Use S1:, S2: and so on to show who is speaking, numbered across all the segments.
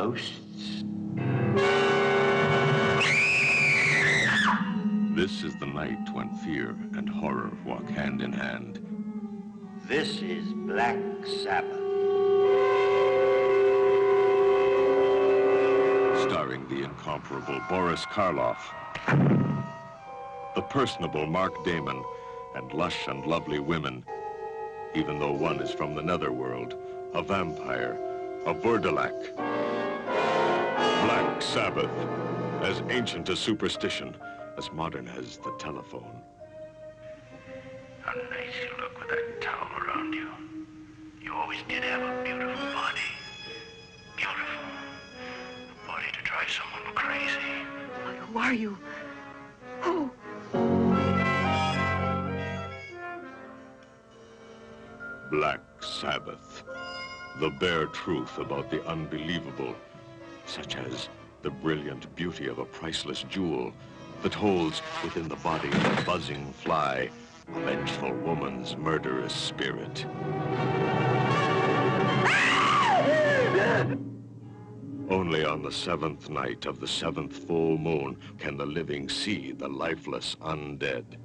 S1: ghosts.
S2: This is the night when fear and horror walk hand in hand.
S1: This is Black Sabbath.
S2: Starring the incomparable Boris Karloff, the personable Mark Damon, and lush and lovely women, even though one is from the netherworld, a vampire, a Vurdalak. Black Sabbath, as ancient as superstition, as modern as the telephone.
S1: How nice you look with that towel around you. You always did have a beautiful body. Beautiful. A body to drive someone crazy.
S3: Who are you? Who?
S2: Black Sabbath. The bare truth about the unbelievable, such as the brilliant beauty of a priceless jewel that holds within the body of a buzzing fly a vengeful woman's murderous spirit. Only on the seventh night of the seventh full moon can the living see the lifeless undead.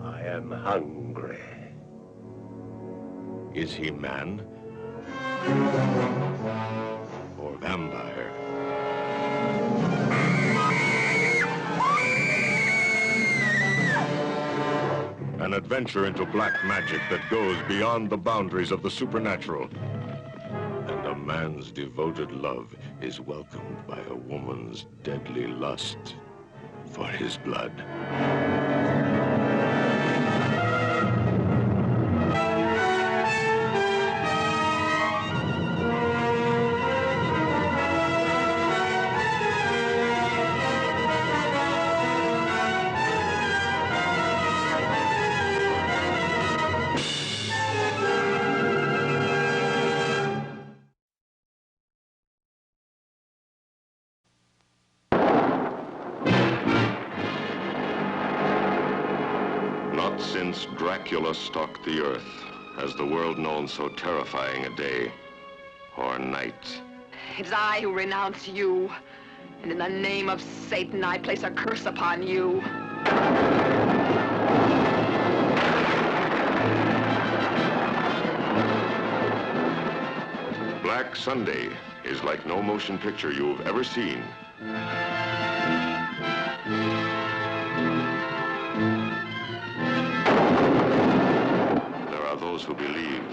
S1: I am hungry.
S2: Is he man or vampire? An adventure into black magic that goes beyond the boundaries of the supernatural. And a man's devoted love is welcomed by a woman's deadly lust for his blood.
S4: Not since Dracula stalked the earth has the world known so terrifying a day or night.
S3: It is I who renounce you, and in the name of Satan, I place a curse upon you.
S4: Black Sunday is like no motion picture you've ever seen. There are those who believe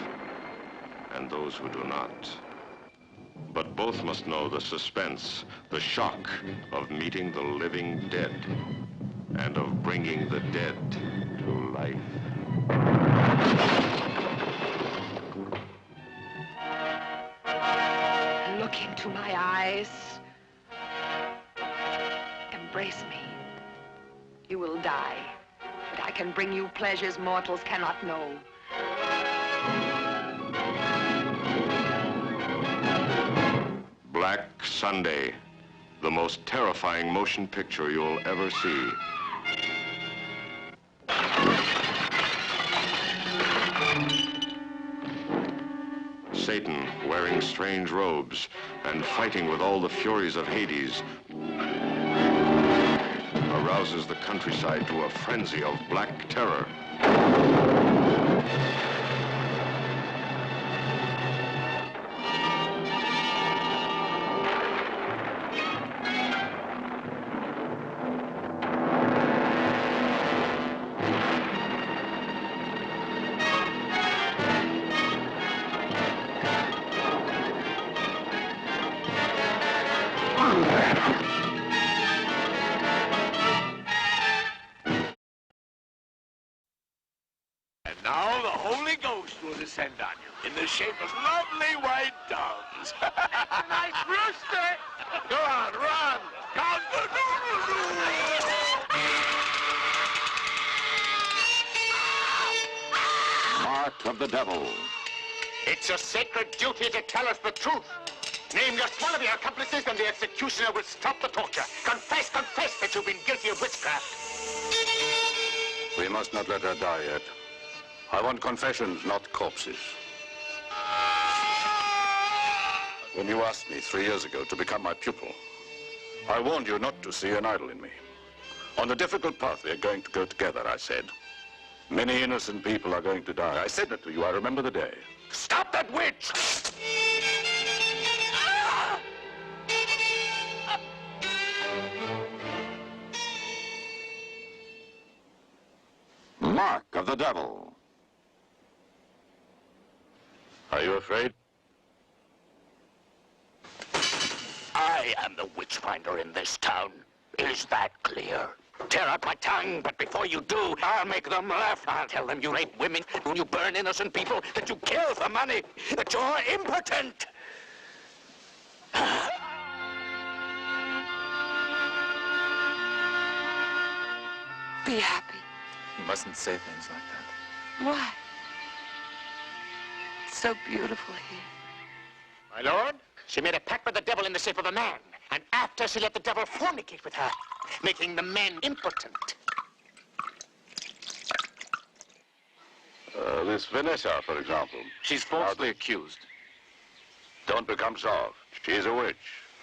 S4: and those who do not. But both must know the suspense, the shock of meeting the living dead and of bringing the dead to life.
S3: Look into my eyes. Embrace me. You will die, but I can bring you pleasures mortals cannot know.
S4: Black Sunday, the most terrifying motion picture you'll ever see. Satan, wearing strange robes and fighting with all the furies of Hades, arouses the countryside to a frenzy of black terror.
S5: Now the Holy Ghost will descend on you in the shape of lovely white doves. A nice rooster! Go on, run!
S4: Mark of the Devil.
S5: It's your sacred duty to tell us the truth. Name just one of your accomplices and the executioner will stop the torture. Confess that you've been guilty of witchcraft.
S4: We must not let her die yet. I want confessions, not corpses.
S6: When you asked me 3 years ago to become my pupil, I warned you not to see an idol in me. On the difficult path we are going to go together, I said. Many innocent people are going to die. I said that to you. I remember the day.
S5: Stop that witch!
S6: Mark of the devil. Are you afraid?
S5: I am the witch finder in this town. Is that clear? Tear out my tongue, but before you do, I'll make them laugh. I'll tell them you rape women, you burn innocent people, that you kill for money, that you're impotent.
S3: Be happy.
S7: You mustn't say things like that.
S3: Why? It's so beautiful here.
S5: My lord, she made a pact with the devil in the shape of a man, and after she let the devil fornicate with her, making the men impotent.
S6: This Vanessa, for example.
S7: She's falsely accused.
S6: Don't become soft. She's a witch.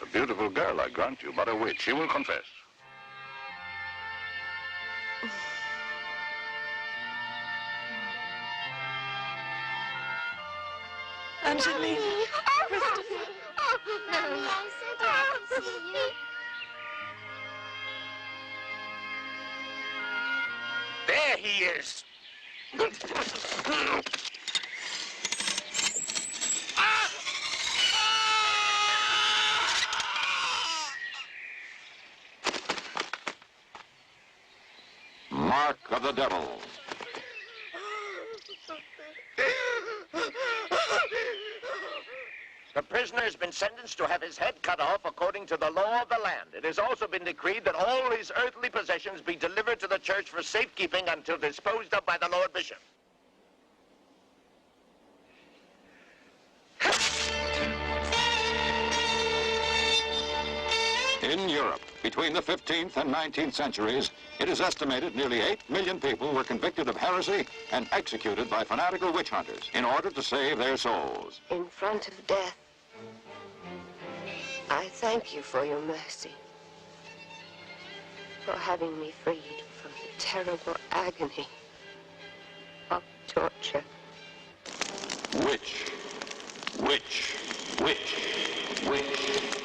S6: A beautiful girl, I grant you, but a witch. She will confess.
S3: Angelina.
S8: Christopher. Oh, no, I'm so glad to see you.
S5: There he is.
S6: Mark of the devil.
S5: The prisoner has been sentenced to have his head cut off according to the law of the land. It has also been decreed that all his earthly possessions be delivered to the church for safekeeping until disposed of by the Lord Bishop.
S6: In Europe, between the 15th and 19th centuries, it is estimated nearly 8 million people were convicted of heresy and executed by fanatical witch hunters in order to save their souls.
S9: In front of death, I thank you for your mercy, for having me freed from the terrible agony of torture.
S6: Witch, witch, witch, witch.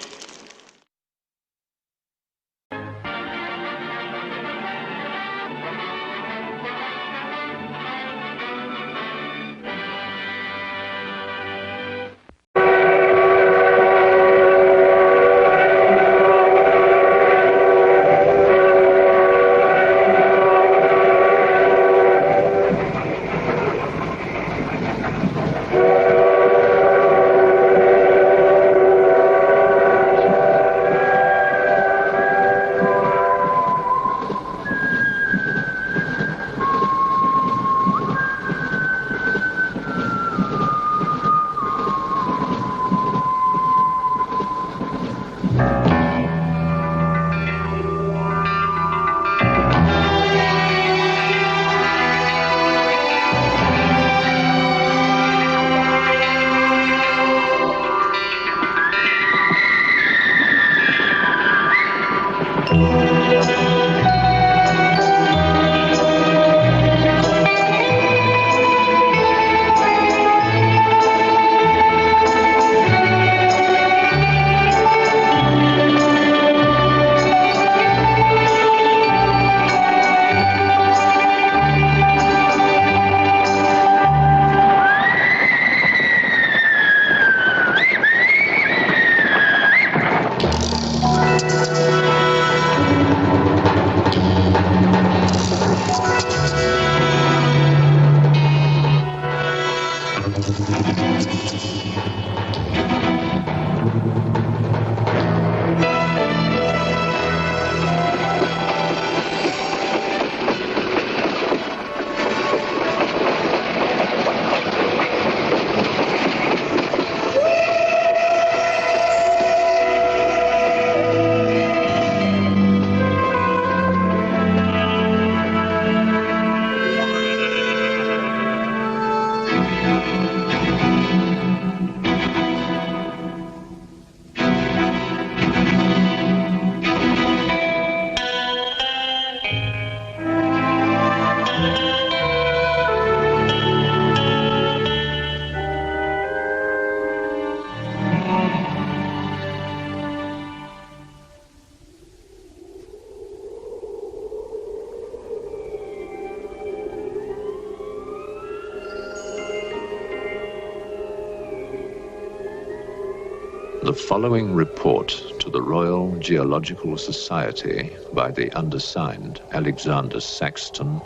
S10: The following report to the Royal Geological Society by the undersigned Alexander Saxton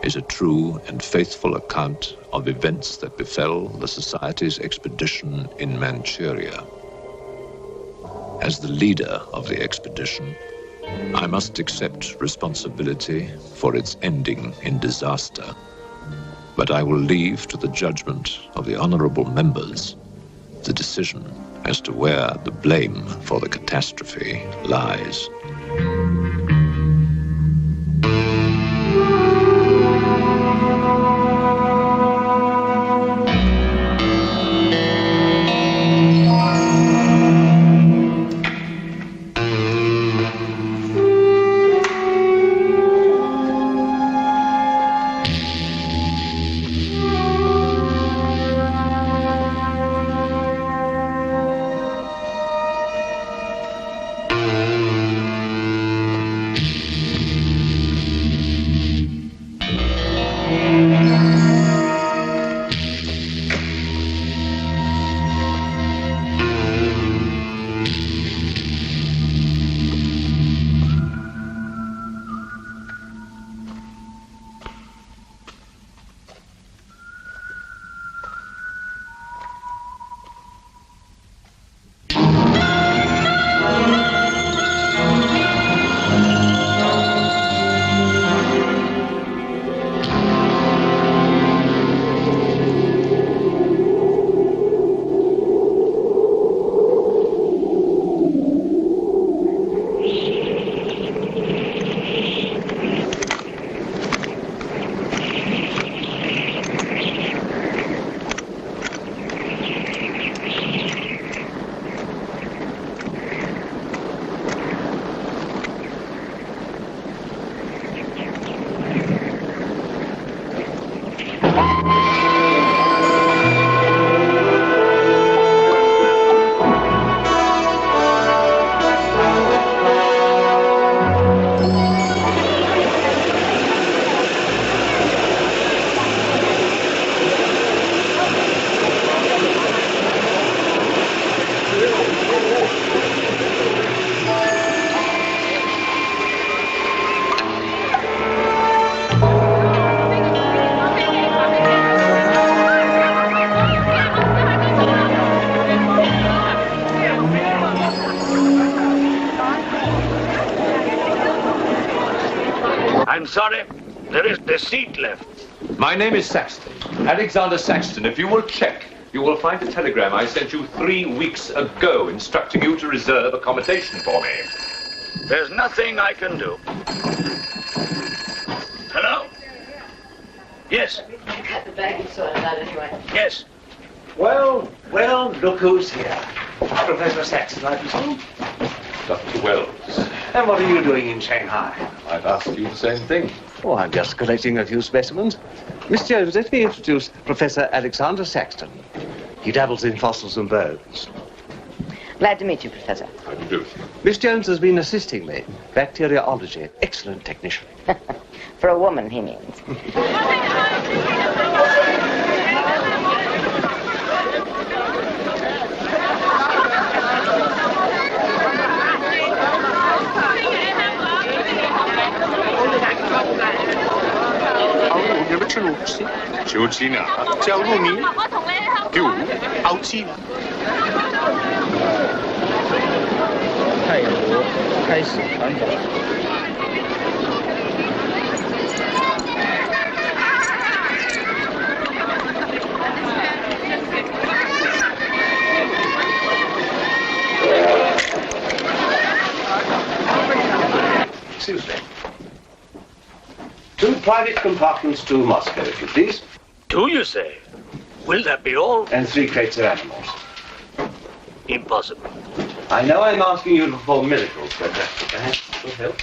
S10: is a true and faithful account of events that befell the Society's expedition in Manchuria. As the leader of the expedition, I must accept responsibility for its ending in disaster, but I will leave to the judgment of the honorable members the decision as to where the blame for the catastrophe lies.
S1: I'm sorry, there is the seat left.
S11: My name is Saxton, Alexander Saxton. If you will check, you will find a telegram I sent you 3 weeks ago instructing you to reserve accommodation for me.
S1: There's nothing I can do. Hello? Yes.
S9: Check out the bag you saw in that anyway.
S1: Yes.
S12: Well, look who's here. Professor Saxton, I presume?
S11: Dr. Wells.
S12: And what are you doing in Shanghai?
S11: I've asked you the same thing.
S12: Oh, I'm just collecting a few specimens. Miss Jones, let me introduce Professor Alexander Saxton. He dabbles in fossils and bones.
S3: Glad to meet you, Professor.
S11: How do you do?
S12: Miss Jones has been assisting me. Bacteriology. Excellent technician.
S3: For a woman, he means.
S12: Excuse me. 2 private compartments to Moscow, if you please.
S1: 2, you say? Will that be all?
S12: And 3 crates of animals.
S1: Impossible.
S12: I know I'm asking you to perform miracles, but perhaps it will help.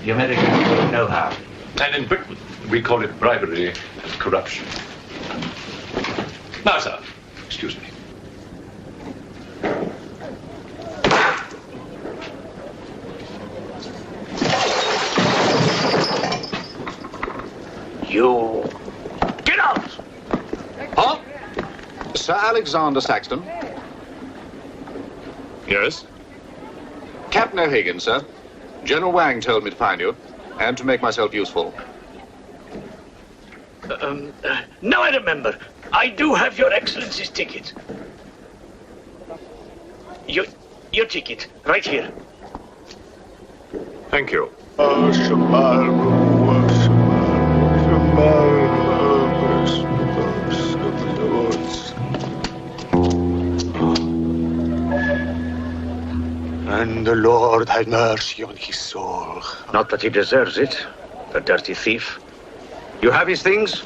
S11: The Americans know how. And in Britain, we call it bribery and corruption. Now, sir, excuse me.
S5: You... Get out!
S6: Huh? Sir Alexander Saxton?
S11: Yes?
S6: Captain O'Hagan, sir. General Wang told me to find you, and to make myself useful.
S5: Now I remember. I do have your Excellency's ticket. Your ticket, right here.
S11: Thank you.
S1: And the Lord had mercy on his soul.
S5: Not that he deserves it, the dirty thief. You have his things?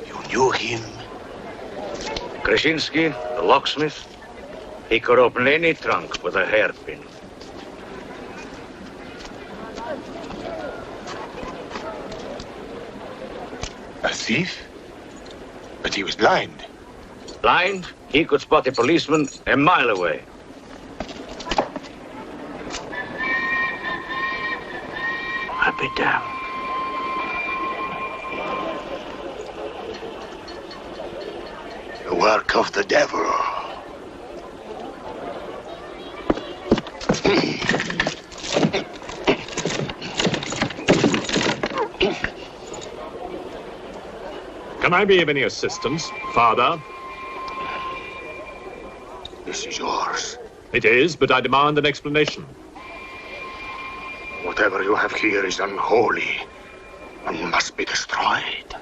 S1: You knew him?
S5: Krasinski, the locksmith, he could open any trunk with a hairpin.
S1: A thief? But he was blind.
S5: Blind? He could spot a policeman a mile away. I'll be damned.
S1: The work of the devil.
S11: Can I be of any assistance, Father?
S1: This is yours.
S11: It is, but I demand an explanation.
S1: Whatever you have here is unholy and must be destroyed.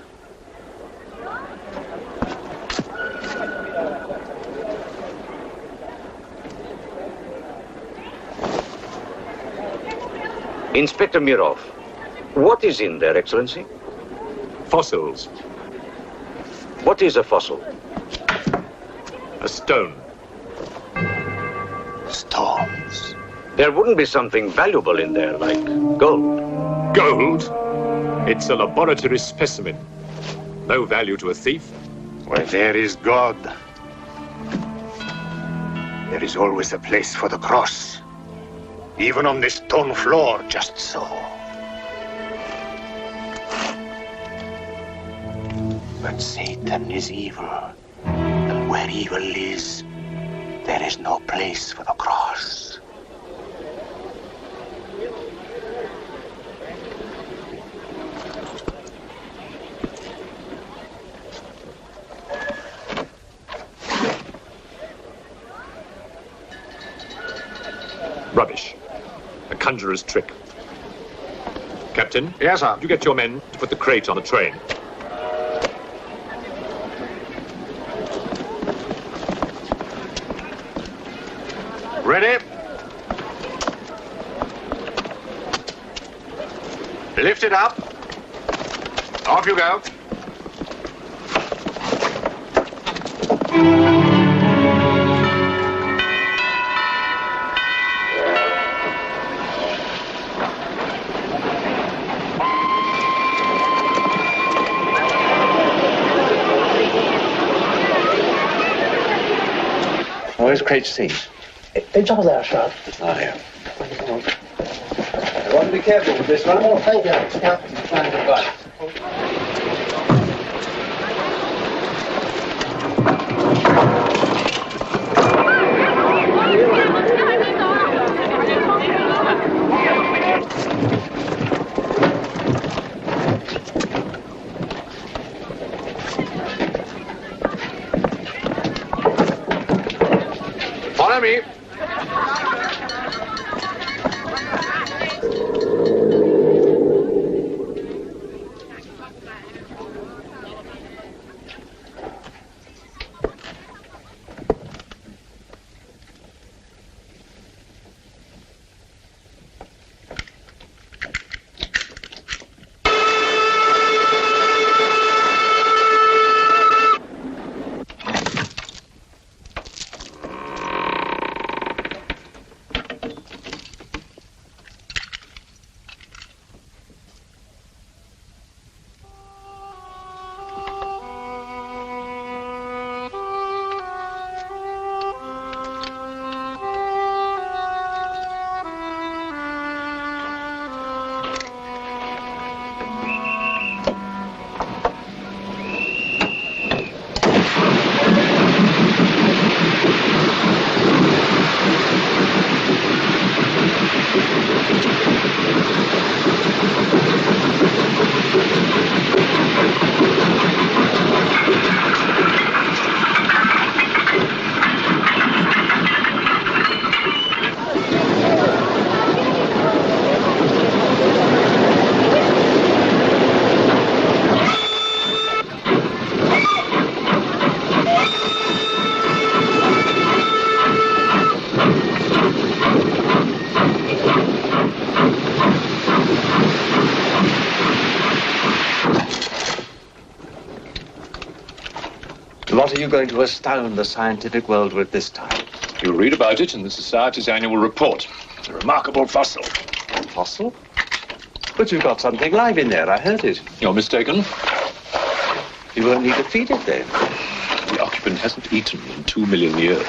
S5: Inspector Mirov, what is in there, Excellency?
S11: Fossils.
S5: What is a fossil?
S11: A stone.
S1: Stones.
S5: There wouldn't be something valuable in there, like gold.
S11: Gold? It's a laboratory specimen. No value to a thief.
S1: Where there is God, there is always a place for the cross. Even on this stone floor, just so. But Satan is evil. And where evil is, there is no place for the cross.
S11: Rubbish. A conjurer's trick. Captain?
S6: Yes, sir.
S11: Would you get your men to put the crate on the train?
S6: Ready? Lift it up. Off you go.
S12: Where's crate C?
S13: It's over there, sir.
S12: Ah, here. I want to be careful with this one.
S13: Oh, thank you. Yeah.
S12: Goodbye.
S6: Follow me.
S12: What are you going to astound the scientific world with this time?
S11: You'll read about it in the Society's annual report. It's a remarkable fossil.
S12: Fossil? But you've got something live in there, I heard it.
S11: You're mistaken.
S12: You won't need to feed it then.
S11: The occupant hasn't eaten in 2 million years.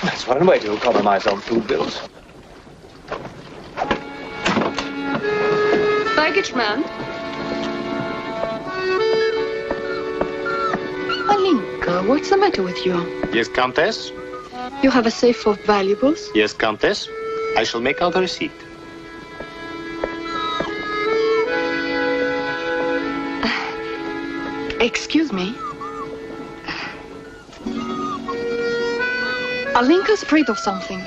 S12: That's one way to economize on food bills.
S9: Baggage man.
S3: Alinka, what's the matter with you?
S14: Yes, Countess?
S3: You have a safe of valuables?
S14: Yes, Countess. I shall make out a receipt.
S3: Excuse me. Alinka's afraid of something.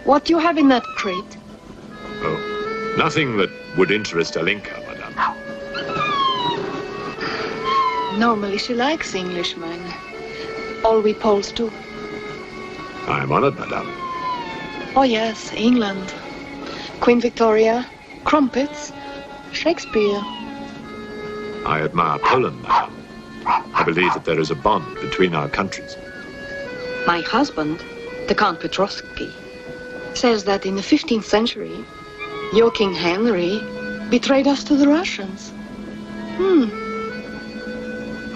S3: What do you have in that crate?
S10: Oh, nothing that would interest Alinka, madame.
S3: Normally she likes Englishmen. All we Poles do.
S10: I am honored, madame.
S3: Oh yes, England. Queen Victoria, crumpets, Shakespeare.
S10: I admire Poland, madame. I believe that there is a bond between our countries.
S3: My husband, the Count Petrovsky, says that in the 15th century, your King Henry betrayed us to the Russians.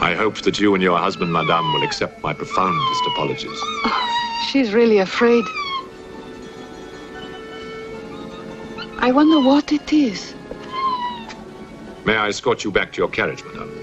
S10: I hope that you and your husband, madame, will accept my profoundest apologies.
S3: Oh, she's really afraid. I wonder what it is.
S10: May I escort you back to your carriage, madame?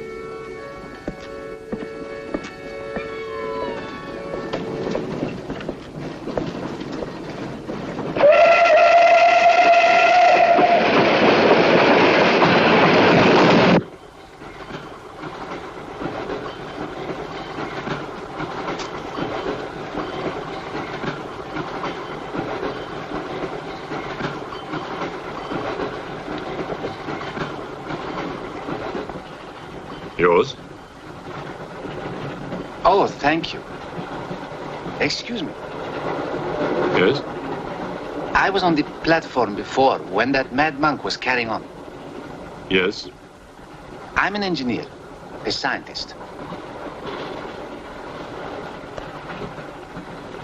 S10: Yours?
S15: Oh, thank you. Excuse me.
S10: Yes?
S15: I was on the platform before when that mad monk was carrying on.
S10: Yes?
S15: I'm an engineer, a scientist.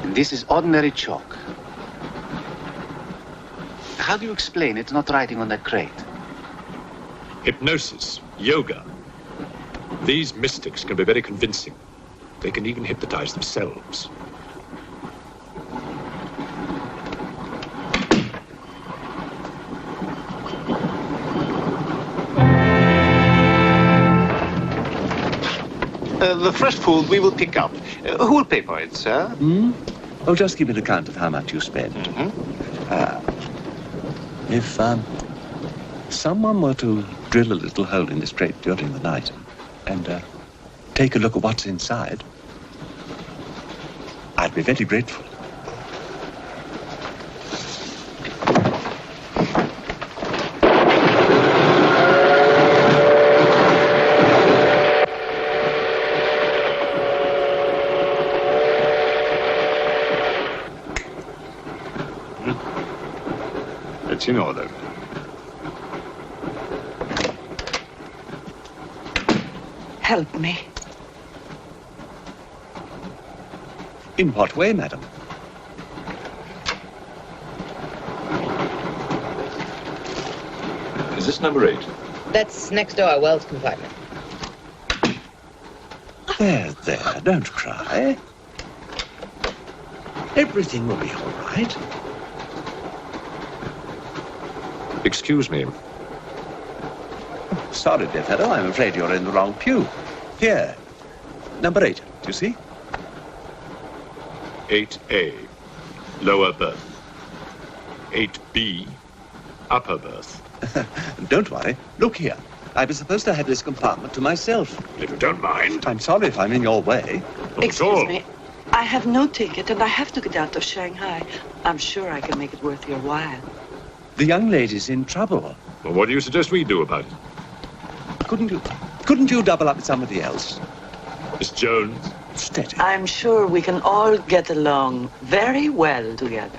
S15: And this is ordinary chalk. How do you explain it's not writing on that crate?
S10: Hypnosis, yoga. These mystics can be very convincing. They can even hypnotize themselves.
S14: The fresh food we will pick up. Who will pay for it, sir?
S12: Oh, just give me an account of how much you spent. If someone were to drill a little hole in this crate during the night and take a look at what's inside, I'd be very grateful.
S10: It's in order.
S3: Help me.
S12: In what way, madam?
S11: Is this number 8?
S16: That's next door, Wells compartment.
S12: There, don't cry. Everything will be all right.
S10: Excuse me.
S12: Sorry, dear fellow, I'm afraid you're in the wrong pew. Here, number 8, do you see?
S10: 8A, lower berth. 8B, upper berth.
S12: Don't worry. Look here. I was supposed to have this compartment to myself.
S10: If you don't mind.
S12: I'm sorry if I'm in your way.
S17: Excuse me. I have no ticket and I have to get out of Shanghai. I'm sure I can make it worth your while.
S12: The young lady's in trouble.
S10: Well, what do you suggest we do about it?
S12: Couldn't you double up with somebody else?
S10: Miss Jones?
S12: Steady.
S17: I'm sure we can all get along very well together.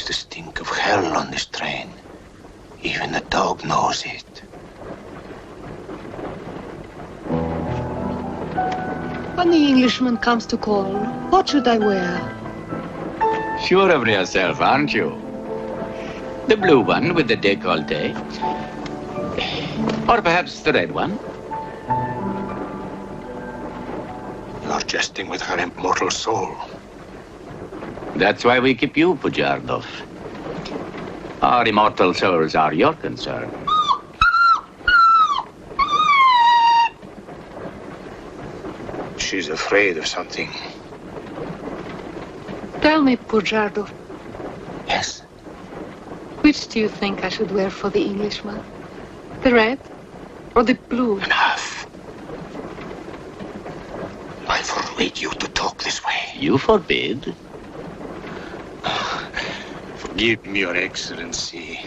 S15: is the stink of hell on this train. Even the dog knows it.
S3: When the Englishman comes to call, what should I wear?
S5: Sure of yourself, aren't you? The blue one with the décolleté. Or perhaps the red one.
S15: You're jesting with her immortal soul.
S5: That's why we keep you, Pujardov. Our immortal souls are your concern.
S15: She's afraid of something.
S3: Tell me, Pujardov.
S15: Yes?
S3: Which do you think I should wear for the Englishman? The red or the blue?
S15: Enough. I forbid you to talk this way.
S5: You forbid?
S15: Forgive me, Your Excellency.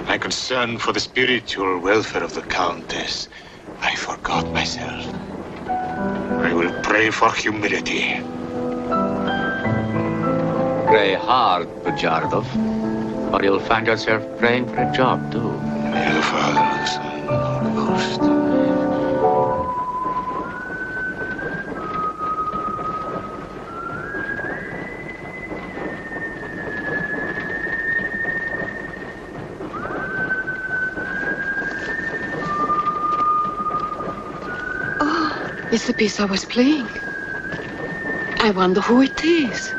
S15: My concern for the spiritual welfare of the Countess, I forgot myself. I will pray for humility.
S5: Pray hard, Pujardov, or you'll find yourself praying for a job, too.
S15: May the Father, the Son, and the Holy Ghost.
S3: It's the piece I was playing. I wonder who it is.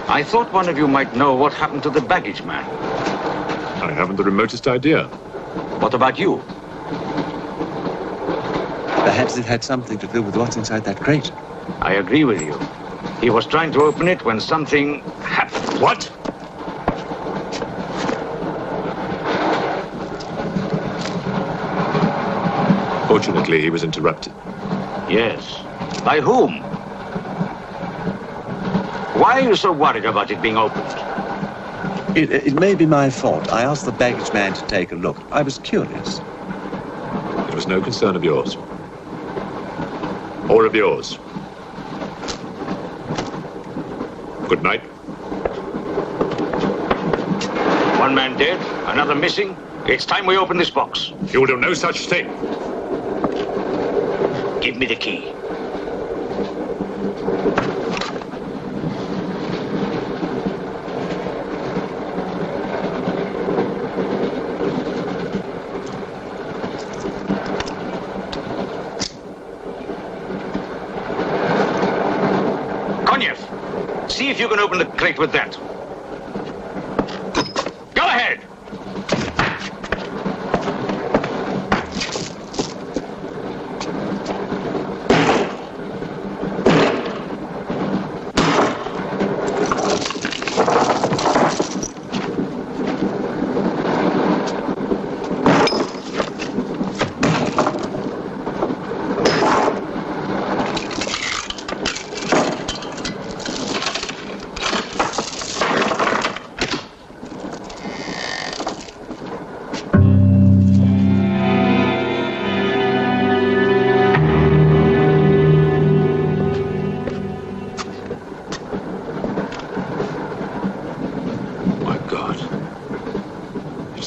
S11: I thought one of you might know what happened to the baggage man.
S2: I haven't the remotest idea.
S11: What about you?
S12: Perhaps it had something to do with what's inside that crate.
S11: I agree with you. He was trying to open it when something happened.
S2: What? Fortunately, he was interrupted.
S11: Yes. By whom? Why are you so worried about it being opened?
S12: It may be my fault. I asked the baggage man to take a look. I was curious.
S2: It was no concern of yours. Or of yours. Good night.
S11: One man dead, another missing. It's time we open this box.
S2: You'll do no such thing.
S11: Give me the key. See if you can open the crate with that. Go ahead!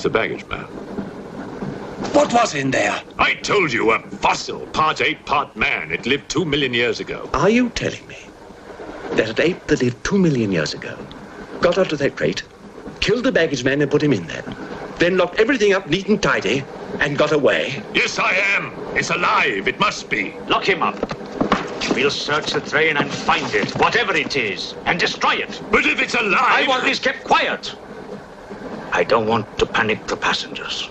S2: The baggage man.
S12: What was in there?
S2: I told you, a fossil, part ape, part man. It lived 2 million years ago.
S12: Are you telling me that an ape that lived 2 million years ago got out of that crate, killed the baggage man and put him in there, then locked everything up neat and tidy and got away?
S2: Yes, I am. It's alive. It must be.
S11: Lock him up. We'll search the train and find it, whatever it is, and destroy it.
S2: But if it's alive...
S11: I want this kept quiet.
S5: I don't want to panic the passengers.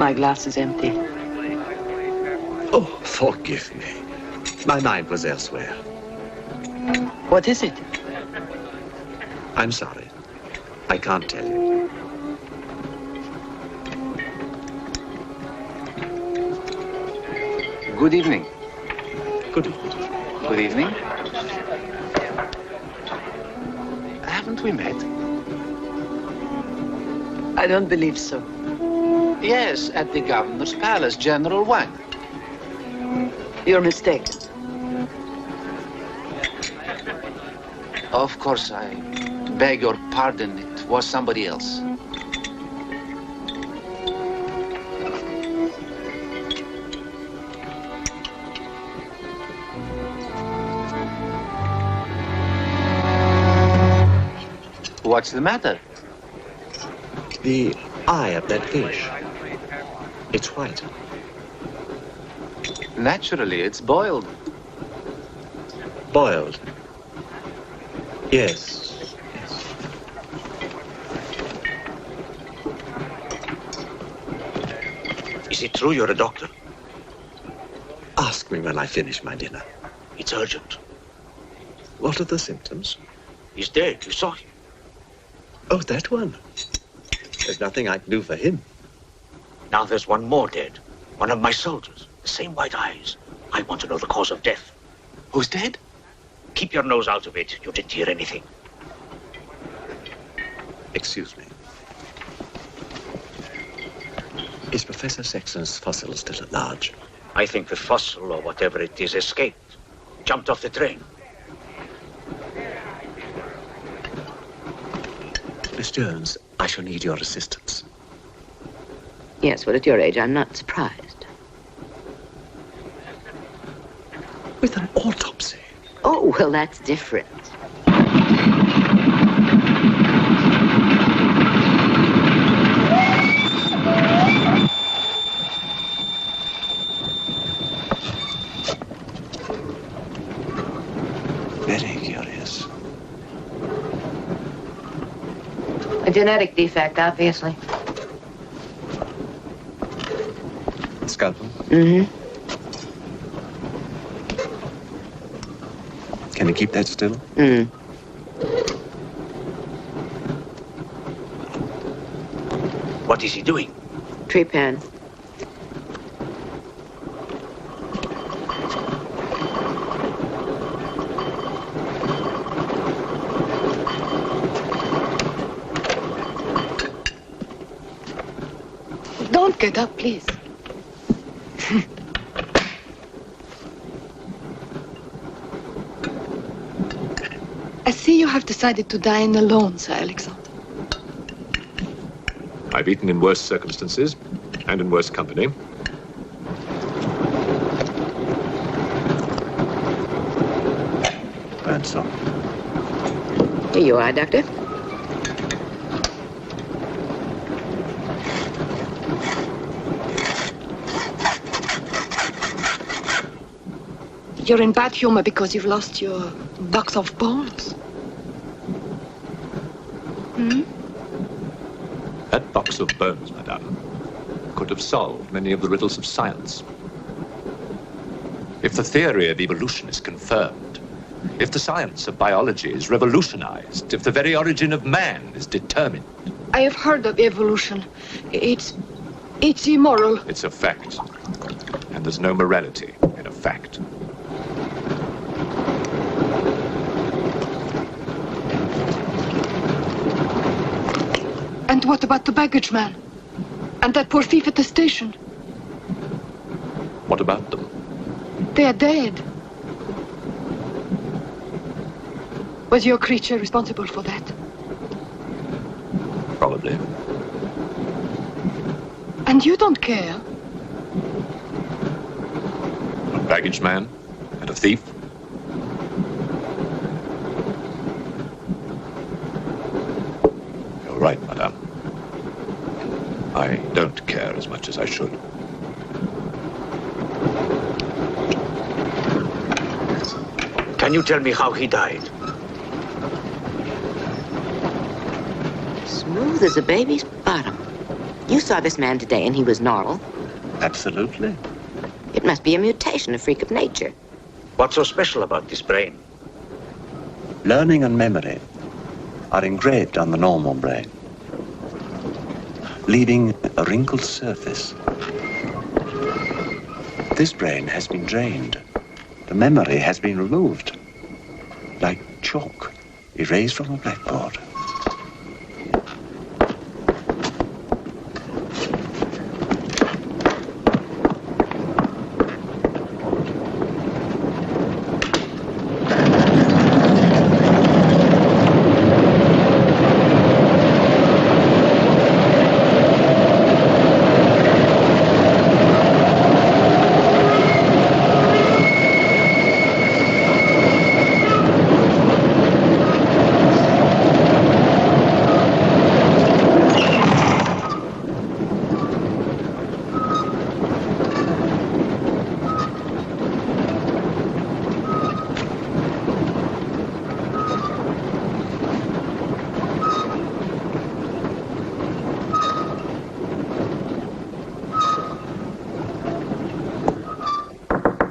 S17: My glass is empty.
S12: Oh, forgive me. My mind was elsewhere.
S17: What is it?
S12: I'm sorry. I can't tell you.
S14: Good evening.
S12: Good evening.
S14: Good evening. Haven't we met?
S17: I don't believe so.
S14: Yes, at the governor's palace, General Wang.
S17: You're mistaken.
S14: Of course, I beg your pardon. It was somebody else. What's the matter?
S12: The eye of that fish. It's white.
S14: Naturally, it's boiled.
S12: Boiled. Yes.
S5: Is it true you're a doctor?
S12: Ask me when I finish my dinner.
S5: It's urgent.
S12: What are the symptoms?
S5: He's dead. You saw him.
S12: Oh, that one. There's nothing I can do for him.
S5: Now there's one more dead. One of my soldiers. The same white eyes. I want to know the cause of death.
S14: Who's dead?
S5: Keep your nose out of it. You didn't hear anything.
S12: Excuse me. Is Professor Saxon's fossil still at large?
S18: I think the fossil, or whatever it is, escaped. Jumped off the train.
S12: Miss Jones, I shall need your assistance.
S16: Yes, well, at your age, I'm not surprised.
S12: With an autopsy?
S16: Oh, well, that's different.
S12: Very curious.
S16: A genetic defect, obviously.
S12: Scalpel?
S16: Mm-hmm.
S12: Can you keep that still?
S16: Mm.
S18: What is he doing?
S16: Tree pan.
S3: Don't get up, please. I see you have decided to dine alone, Sir Alexander.
S10: I've eaten in worse circumstances and in worse company.
S12: Burnt some.
S16: Here you are, Doctor.
S3: You're in bad humor because you've lost your box of bones. Hmm?
S10: That box of bones, madame, could have solved many of the riddles of science. If the theory of evolution is confirmed, if the science of biology is revolutionized, if the very origin of man is determined.
S3: I have heard of evolution. It's immoral.
S10: It's a fact. And there's no morality in a fact.
S3: And what about the baggage man? And that poor thief at the station?
S10: What about them?
S3: They are dead. Was your creature responsible for that?
S10: Probably.
S3: And you don't care?
S10: A baggage man and a thief? You're right, madame. I don't care as much as I should.
S18: Can you tell me how he died?
S16: Smooth as a baby's bottom. You saw this man today and he was normal.
S12: Absolutely.
S16: It must be a mutation, a freak of nature.
S18: What's so special about this brain?
S12: Learning and memory are engraved on the normal brain, leaving a wrinkled surface. This brain has been drained. The memory has been removed, like chalk erased from a blackboard.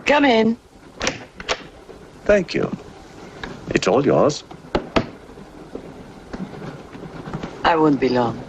S17: Come in.
S12: Thank you. It's all yours.
S17: I won't be long.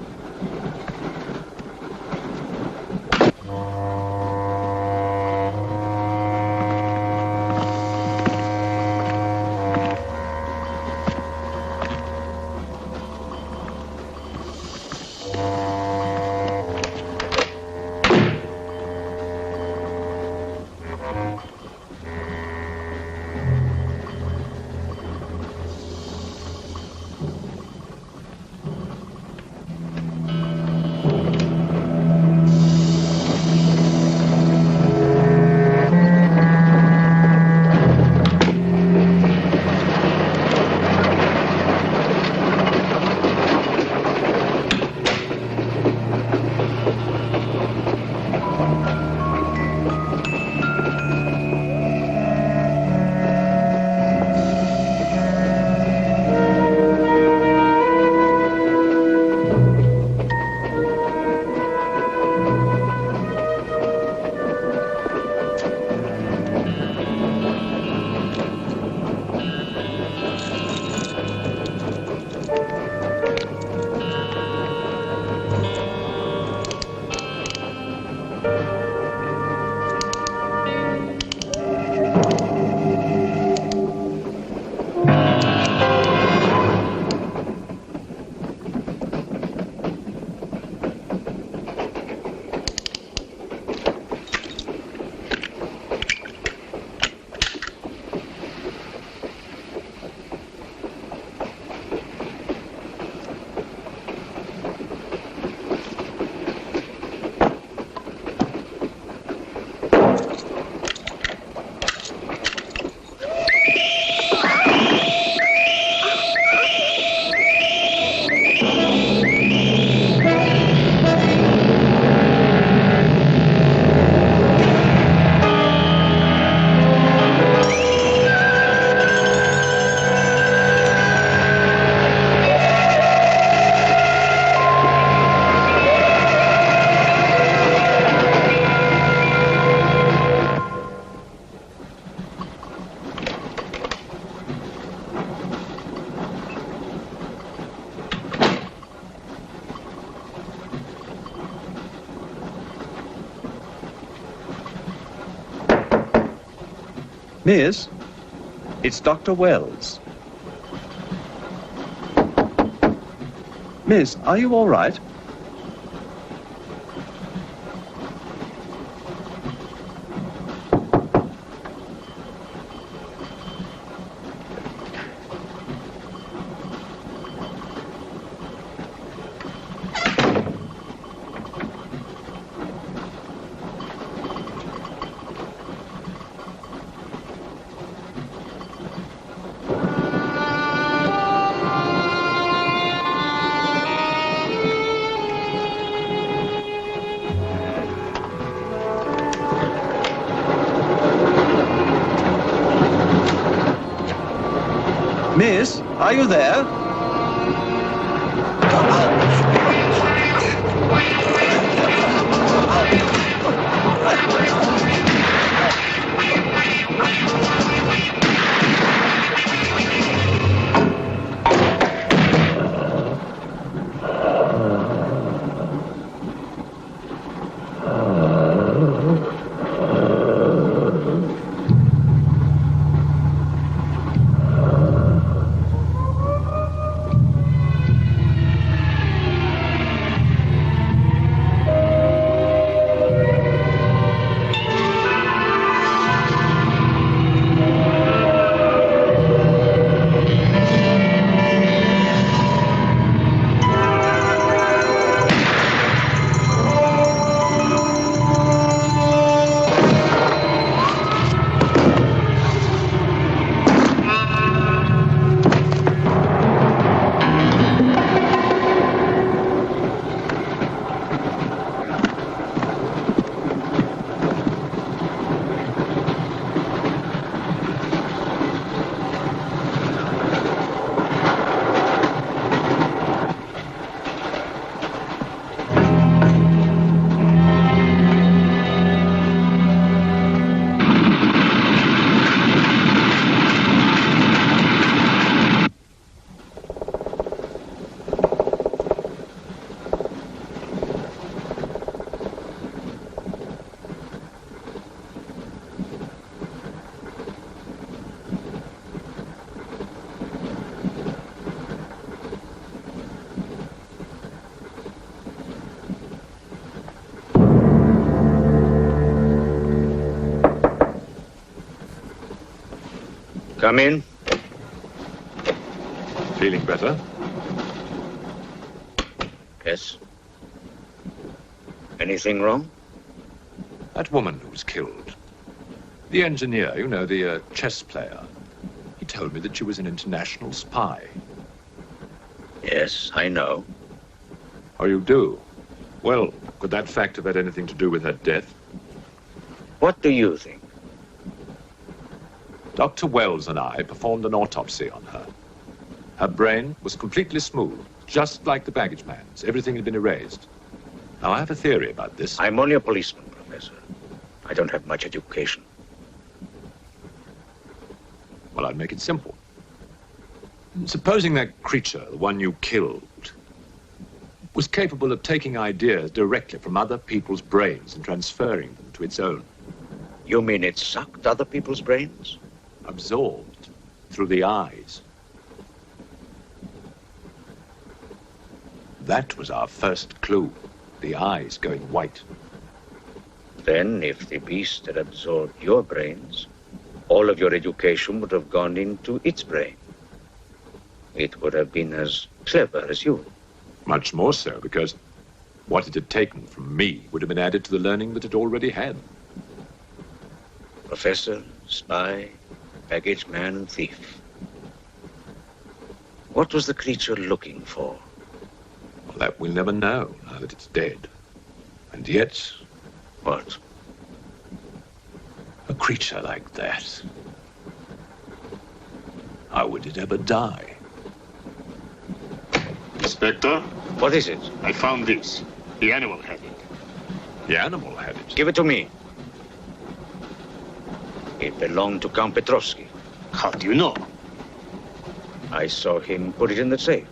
S19: Miss, it's Dr. Wells. Miss, are you all right? Miss, are you there?
S18: Come in.
S10: Feeling better?
S18: Yes. Anything wrong?
S10: That woman who was killed. The engineer, you know, the chess player. He told me that she was an international spy.
S18: Yes, I know.
S10: Oh, you do? Well, could that fact have had anything to do with her death?
S18: What do you think?
S10: Dr. Wells and I performed an autopsy on her. Her brain was completely smooth, just like the baggage man's. Everything had been erased. Now, I have a theory about this.
S18: I'm only a policeman, Professor. I don't have much education.
S10: Well, I'd make it simple. Supposing that creature, the one you killed, was capable of taking ideas directly from other people's brains and transferring them to its own.
S18: You mean it sucked other people's brains?
S10: Absorbed through the eyes. That was our first clue, the eyes going white.
S18: Then, if the beast had absorbed your brains, all of your education would have gone into its brain. It would have been as clever as you.
S10: Much more so, because what it had taken from me would have been added to the learning that it already had.
S18: Professor, spy, baggage man, and thief. What was the creature looking for?
S10: Well, that we'll never know, now that it's dead. And yet...
S18: What?
S10: A creature like that. How would it ever die?
S15: Inspector?
S18: What is it?
S15: I found this. The animal had it.
S10: The animal had it?
S18: Give it to me. It belonged to Count Petrovsky.
S15: How do you know?
S18: I saw him put it in the safe.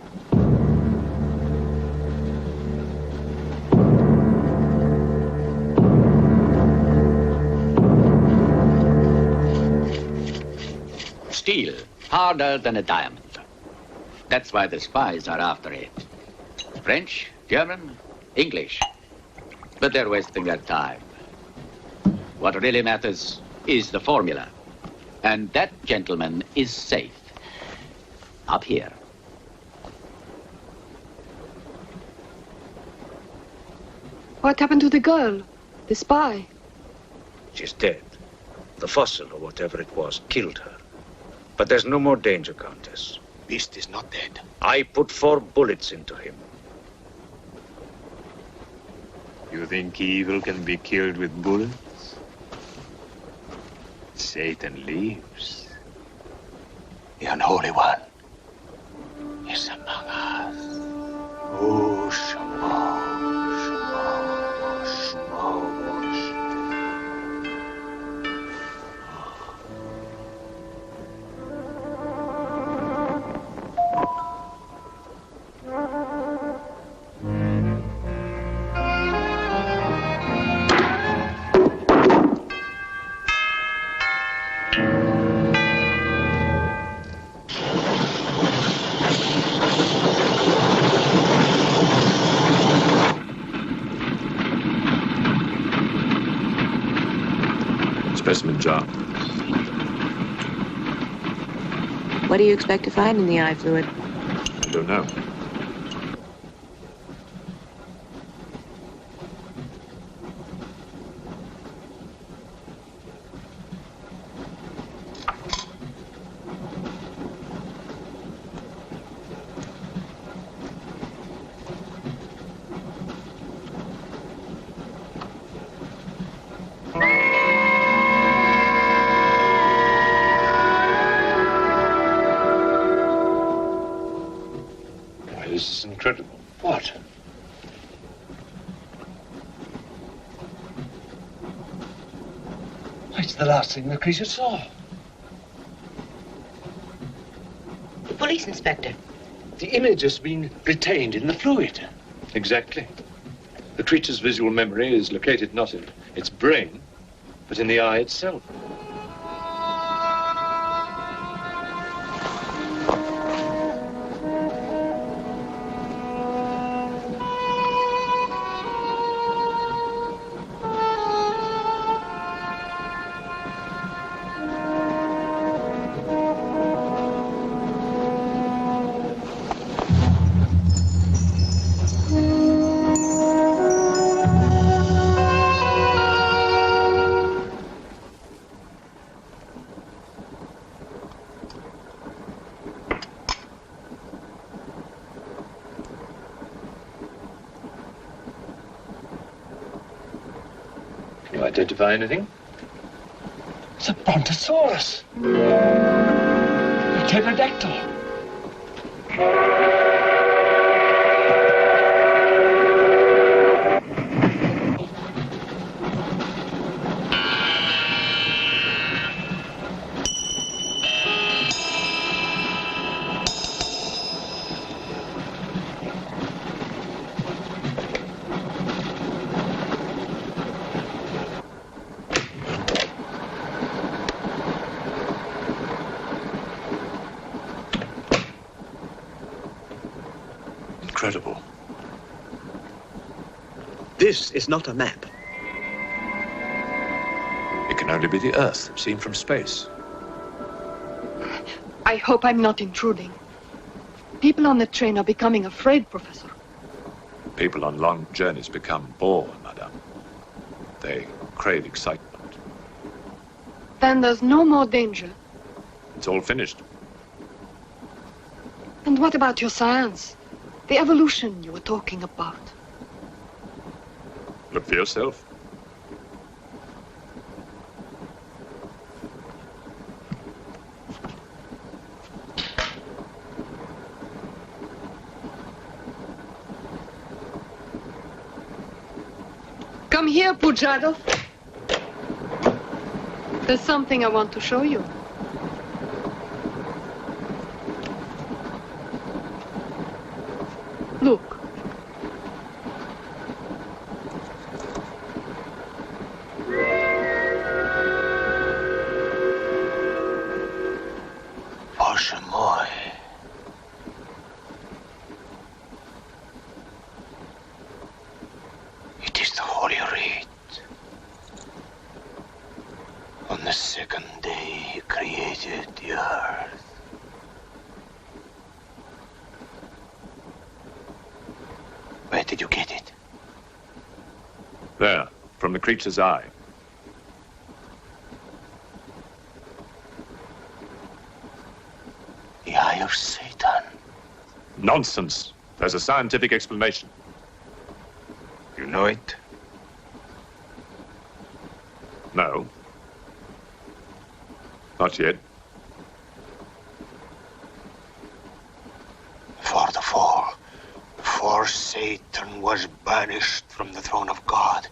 S5: steel, harder than a diamond. That's why the spies are after it. French, German, English. But they're wasting their time. What really matters is the formula. And that gentleman is safe. Up here.
S3: What happened to the girl? The spy?
S18: She's dead. The fossil, or whatever it was, killed her. But there's no more danger, Countess.
S15: Beast is not dead.
S18: I put 4 bullets into him.
S15: You think evil can be killed with bullets? Satan lives. The Unholy One is among us. Oh, Shamo, Shamo, Shamo,
S10: Specimen jar.
S16: What do you expect to find in the eye fluid?
S10: I don't know.
S11: This is incredible.
S15: What? It's the last thing the creature saw.
S16: The police inspector.
S15: The image has been retained in the fluid.
S11: Exactly. The creature's visual memory is located not in its brain, but in the eye itself. Can you identify anything?
S15: It's a brontosaurus. A pterodactyl.
S12: Incredible. This is not a map.
S10: It can only be the Earth, seen from space.
S3: I hope I'm not intruding. People on the train are becoming afraid, Professor.
S10: People on long journeys become bored, Madame. They crave excitement.
S3: Then there's no more danger.
S10: It's all finished.
S3: And what about your science? The evolution you were talking about.
S10: Look for yourself.
S3: Come here, Pujado. There's something I want to show you. Look.
S15: did you get it?
S11: There, from the creature's eye.
S15: The eye of Satan.
S11: Nonsense. There's a scientific explanation.
S15: You know it?
S11: No. Not yet.
S15: For the fall, before Satan was banished from the throne of God,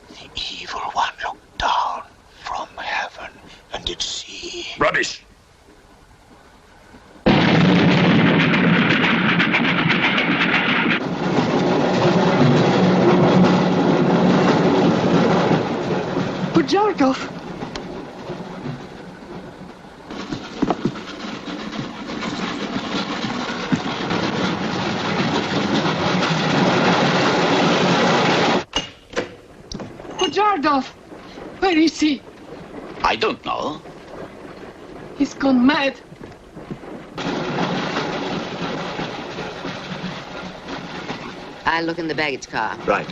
S15: the evil one looked down from heaven and did see.
S11: Rubbish!
S3: Jarkov! Pujardov! Where is he?
S5: I don't know.
S3: He's gone mad.
S16: I'll look in the baggage car.
S12: Right.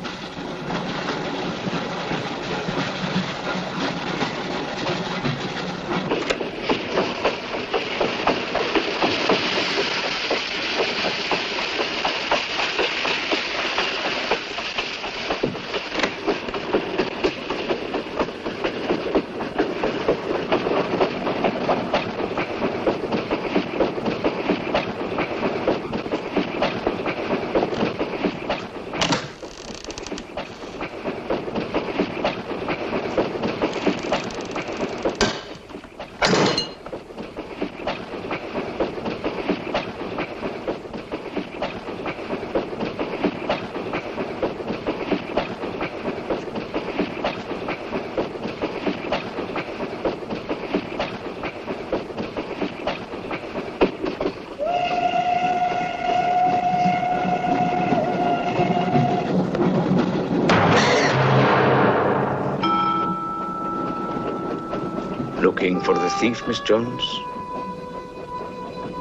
S18: Looking for the thief, Miss Jones?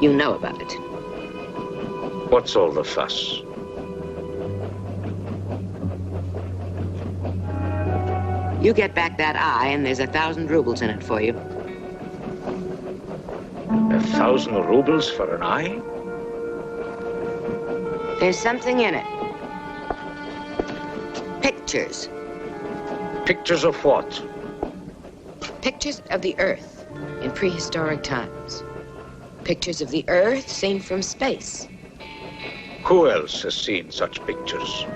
S16: You know about it.
S18: What's all the fuss?
S16: You get back that eye, and there's 1,000 rubles in it for you.
S18: 1,000 rubles for an eye?
S16: There's something in it. Pictures.
S18: Pictures of what?
S16: Pictures of the Earth in prehistoric times. Pictures of the Earth seen from space.
S18: Who else has seen such pictures?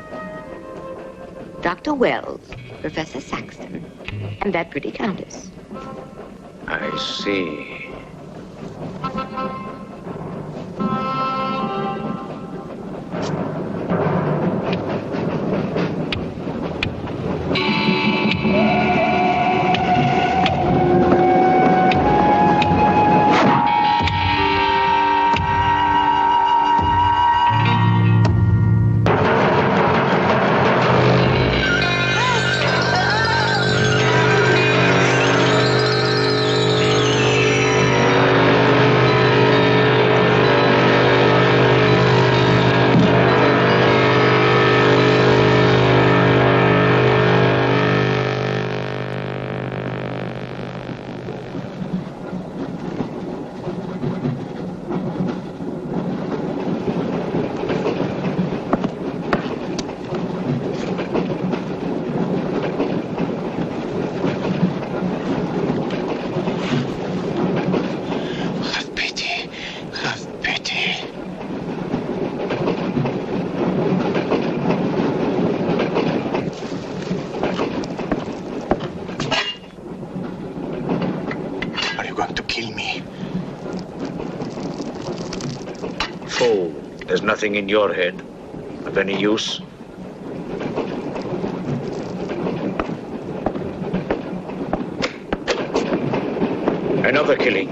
S16: Dr. Wells, Professor Saxton, and that pretty countess.
S18: I see. There's nothing in your head of any use. Another killing.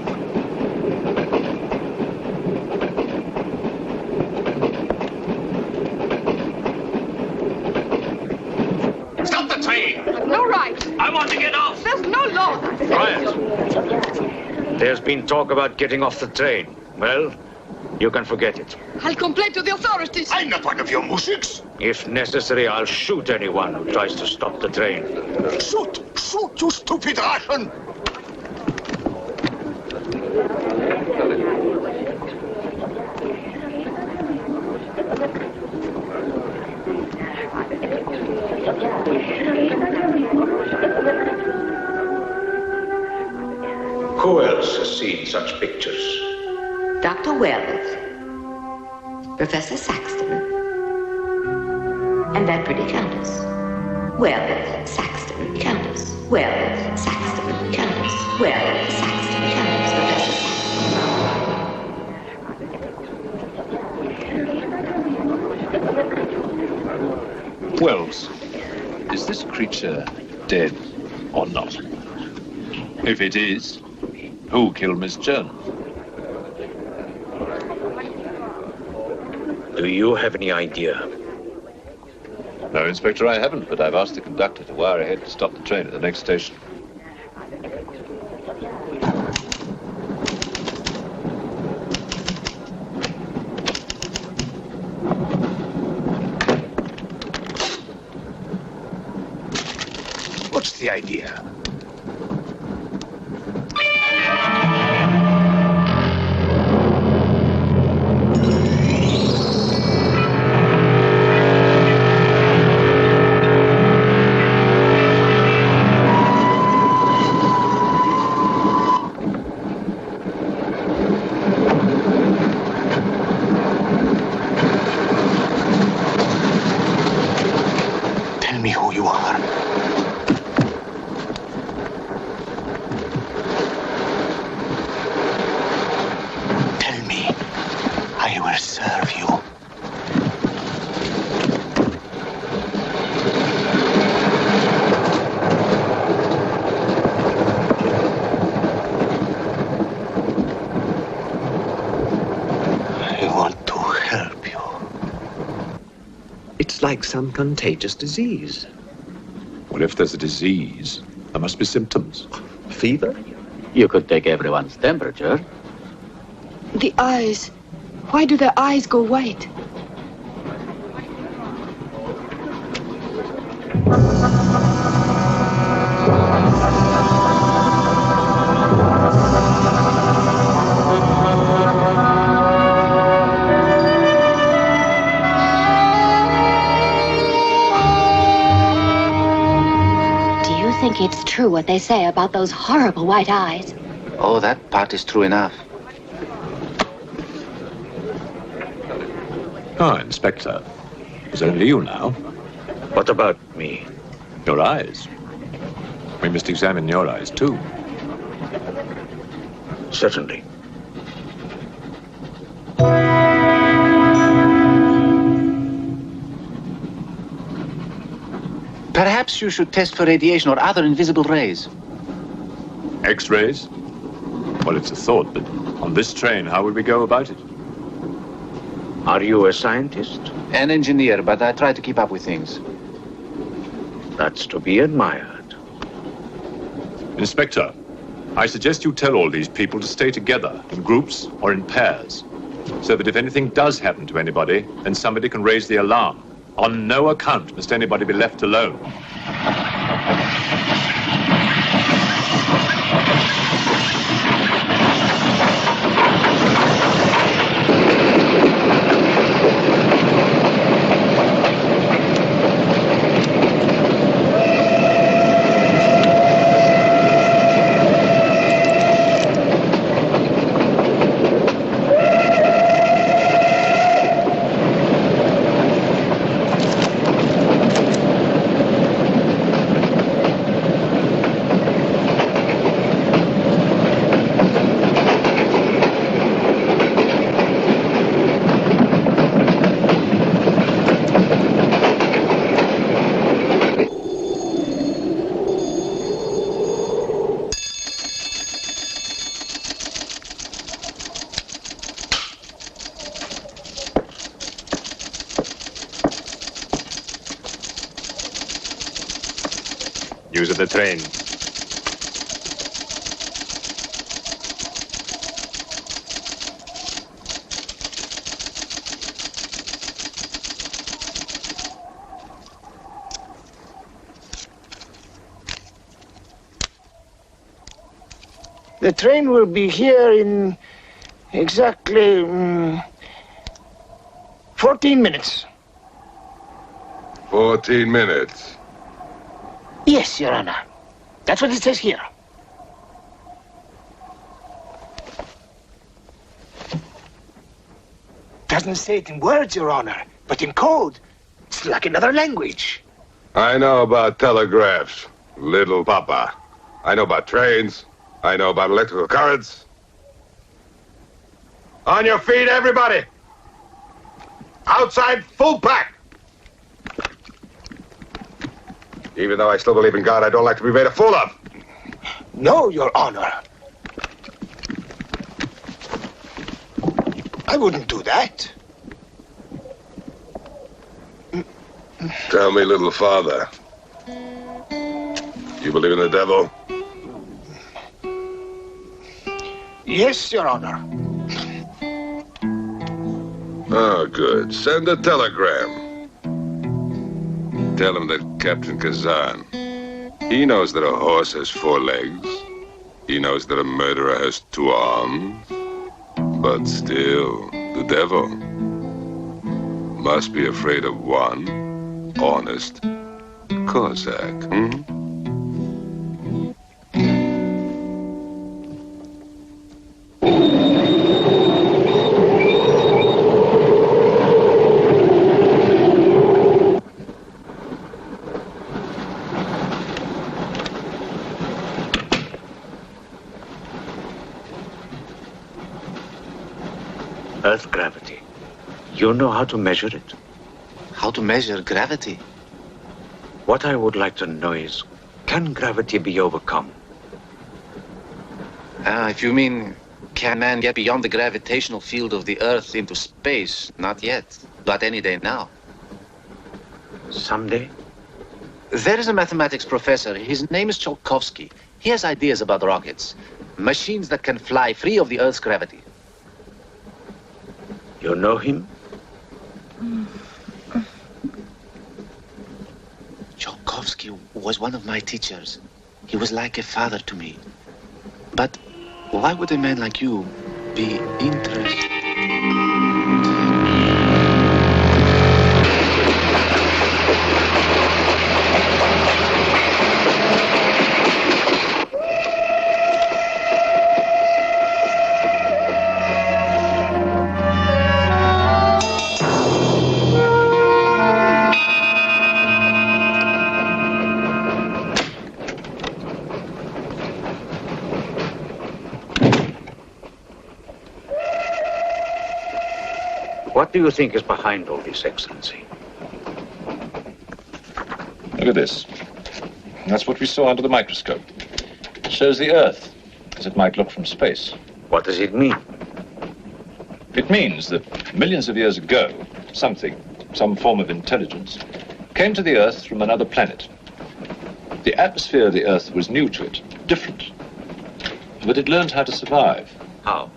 S5: Stop the train!
S3: No right.
S5: I want to get off.
S3: There's no law.
S18: Quiet. There's been talk about getting off the train. Well, You can forget it.
S3: I'll complain to the authorities.
S15: I'm not one of your musics.
S18: If necessary, I'll shoot anyone who tries to stop the train.
S15: Shoot! Shoot, you stupid Russian!
S18: Who else has seen such pictures?
S16: Dr. Wells, Professor Saxton, and that pretty countess. Wells, Saxton, countess. Wells, Saxton, countess. Wells, Saxton, countess. Professor Saxton.
S10: Wells, is this creature dead or not? If it is, who killed Miss Jones?
S18: Do you have any idea?
S10: No, Inspector, I haven't, but I've asked the conductor to wire ahead to stop the train at the next station.
S15: What's the idea? Tell me who you are. Tell me. I will serve you. I want to help you.
S12: It's like some contagious disease.
S10: Well, if there's a disease, there must be symptoms.
S12: Fever?
S5: You could take everyone's temperature.
S3: The eyes. Why do their eyes go white?
S8: Do you think it's true what they say about those horrible white eyes?
S14: Oh, that part is true enough.
S10: Ah, Inspector. It's only you now.
S18: What about me?
S10: Your eyes. We must examine your eyes, too.
S18: Certainly.
S14: Perhaps you should test for radiation or other invisible rays.
S10: X-rays? Well, it's a thought, but on this train, how would we go about it?
S18: Are you a scientist?
S14: An engineer, but I try to keep up with things.
S18: That's to be admired.
S10: Inspector, I suggest you tell all these people to stay together, in groups or in pairs, so that if anything does happen to anybody, then somebody can raise the alarm. On no account must anybody be left alone.
S11: News of the train.
S20: The train will be here in exactly 14 minutes.
S21: 14 minutes?
S20: Yes, Your Honor. That's what it says here. Doesn't say it in words, Your Honor, but in code. It's like another language.
S21: I know about telegraphs, little papa. I know about trains. I know about electrical currents. On your feet, everybody! Outside, full pack! Even though I still believe in God, I don't like to be made a fool of.
S20: No, Your Honor. I wouldn't do that.
S21: Tell me, little father. You believe in the devil?
S20: Yes, Your Honor.
S21: Oh, good. Send a telegram. Tell him that Captain Kazan, he knows that a horse has 4 legs. He knows that a murderer has 2 arms. But still, the devil must be afraid of one honest Cossack.
S18: Earth gravity. You know how to measure it?
S14: How to measure gravity?
S18: What I would like to know is, can gravity be overcome?
S14: If you mean, can man get beyond the gravitational field of the Earth into space? Not yet, but any day now.
S18: Someday?
S14: There is a mathematics professor. His name is Tsiolkovsky. He has ideas about rockets. Machines that can fly free of the Earth's gravity.
S18: You know him?
S14: Tsiolkovsky was one of my teachers. He was like a father to me. But why would a man like you be interested?
S18: What do you think is behind all this, Excellency?
S11: Look at this. That's what we saw under the microscope. It shows the Earth as it might look from space.
S18: What does it mean?
S11: It means that millions of years ago, some form of intelligence, came to the Earth from another planet. The atmosphere of the Earth was new to it, different. But it learned how to survive.
S18: How?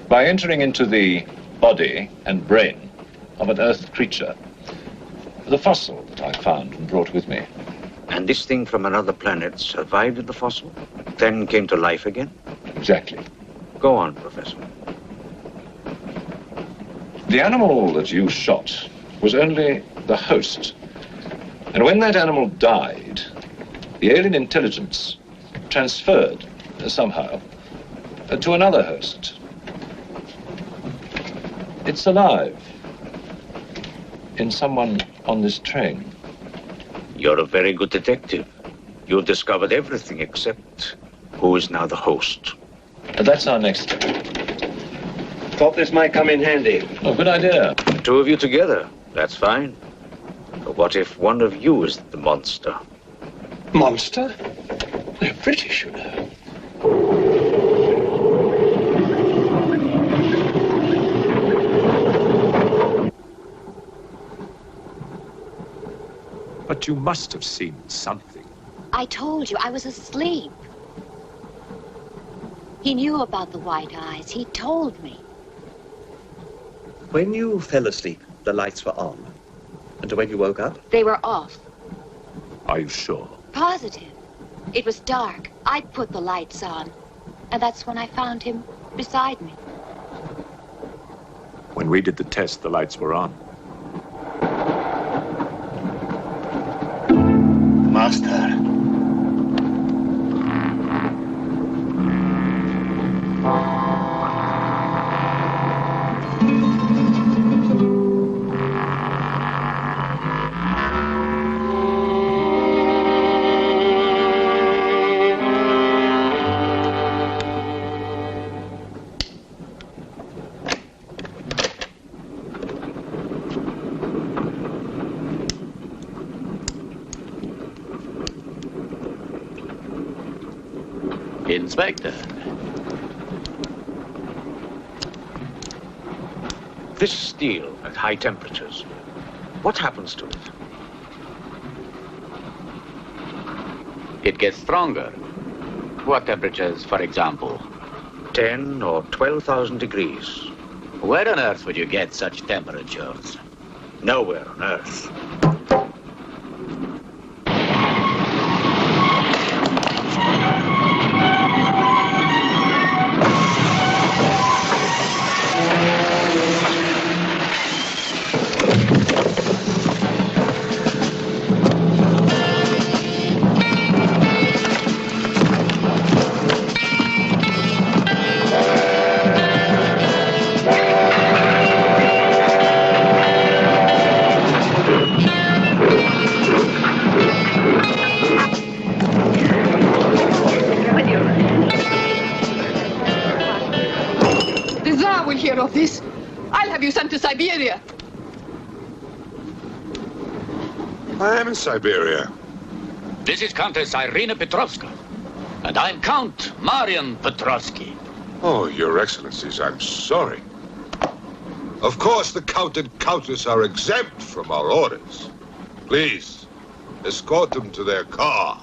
S11: By entering into the body and brain of an Earth creature. The fossil that I found and brought with me.
S18: And this thing from another planet survived in the fossil, then came to life again?
S11: Exactly.
S18: Go on, Professor.
S11: The animal that you shot was only the host. And when that animal died, the alien intelligence transferred somehow to another host. It's alive in someone on this train.
S18: You're a very good detective. You discovered everything except who is now the host.
S11: And that's our next step.
S12: Thought this might come in handy.
S11: Oh, good idea.
S18: The 2 of you together, that's fine. But what if one of you is the monster?
S12: Monster? They're British, you know.
S10: But you must have seen something.
S8: I told you I was asleep. He knew about the white eyes. He told me.
S12: When you fell asleep, the lights were on. And when you woke up?
S8: They were off.
S10: Are you sure?
S8: Positive. It was dark. I'd put the lights on. And that's when I found him beside me.
S11: When we did the test, the lights were on.
S20: Master.
S5: Inspector.
S18: This steel at high temperatures, what happens to it?
S5: It gets stronger. What temperatures, for example?
S18: 10 or 12,000 degrees.
S5: Where on earth would you get such temperatures?
S18: Nowhere on earth.
S3: Of this, I'll have you sent to Siberia.
S21: I am in Siberia.
S5: This is Countess Irina Petrovska, and I'm Count Marian Petrovsky.
S21: Oh, Your Excellencies, I'm sorry. Of course, the Count and Countess are exempt from our orders. Please, escort them to their car.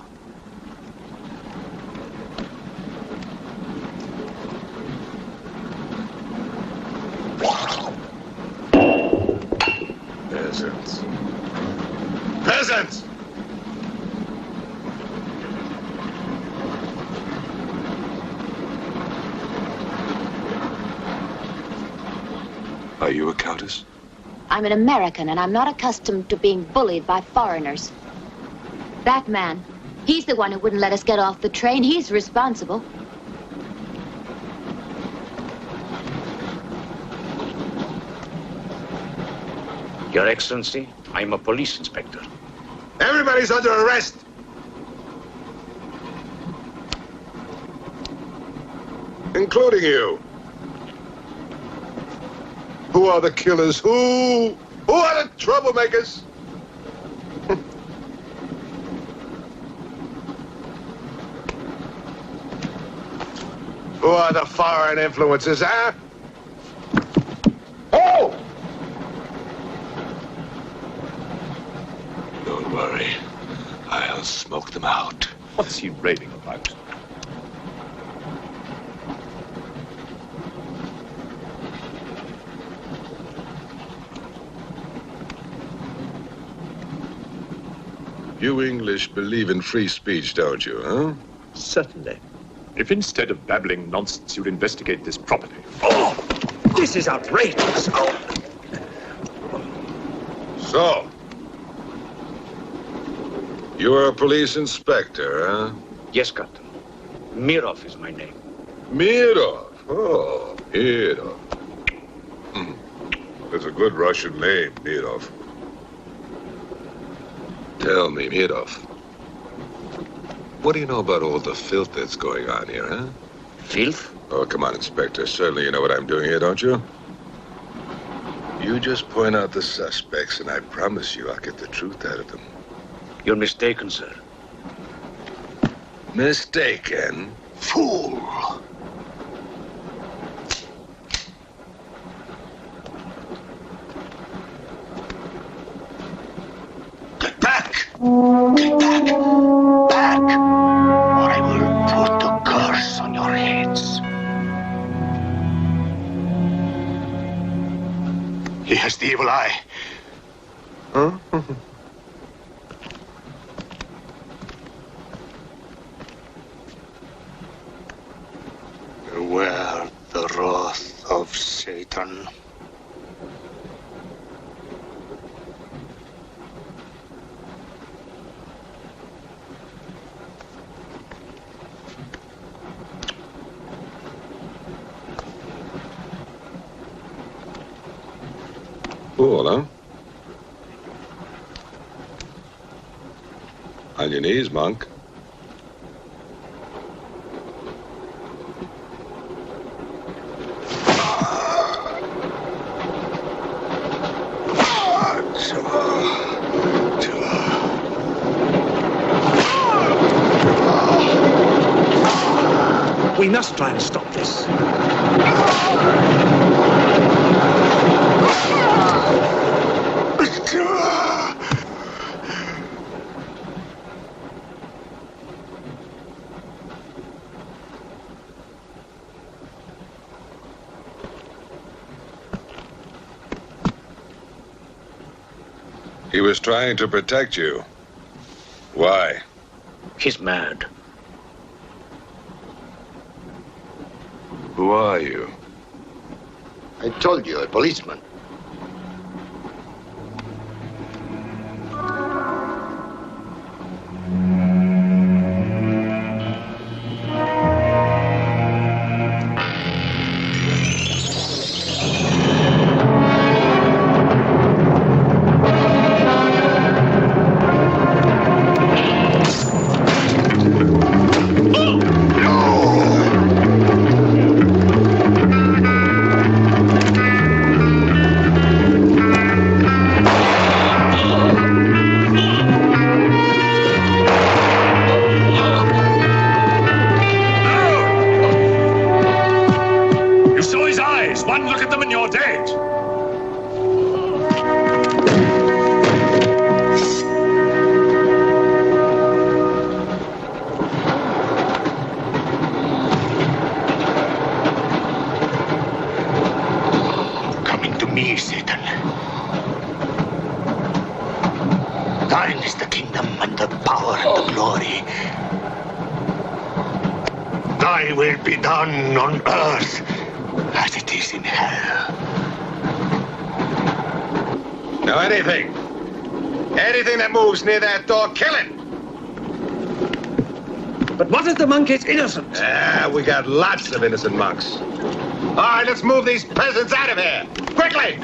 S21: Peasants. Peasants! Are you a countess?
S8: I'm an American, and I'm not accustomed to being bullied by foreigners. That man, he's the one who wouldn't let us get off the train. He's responsible.
S18: Your Excellency, I'm a police inspector.
S21: Everybody's under arrest! Including you. Who are the killers? Who are the troublemakers? Who are the foreign influences, huh? Oh! Don't worry. I'll smoke them out.
S11: What's he raving about?
S21: You English believe in free speech, don't you, huh?
S11: Certainly. If instead of babbling nonsense, you'd investigate this properly.
S12: Oh! This is outrageous! Oh.
S21: So, you are a police inspector, huh?
S18: Yes, Captain. Mirov is my name.
S21: Mirov? Oh, Mirov. That's a good Russian name, Mirov. Tell me, Mirov, what do you know about all the filth that's going on here, huh?
S18: Filth?
S21: Oh, come on, Inspector. Certainly you know what I'm doing here, don't you? You just point out the suspects, and I promise you I'll get the truth out of them.
S18: You're mistaken, sir.
S21: Mistaken? Fool!
S20: Get back! Get back! Back! Or I will put a curse on your heads. He has the evil eye.
S21: Huh?
S15: wear the wrath of Satan.
S21: Cool, huh? On your knees, monk.
S12: We must try and stop this.
S21: He was trying to protect you. Why?
S5: He's mad.
S21: Who are you?
S20: I told you, a policeman.
S21: Near that door, kill it!
S12: But what if the monk is innocent?
S21: We got lots of innocent monks. All right, let's move these peasants out of here! Quickly!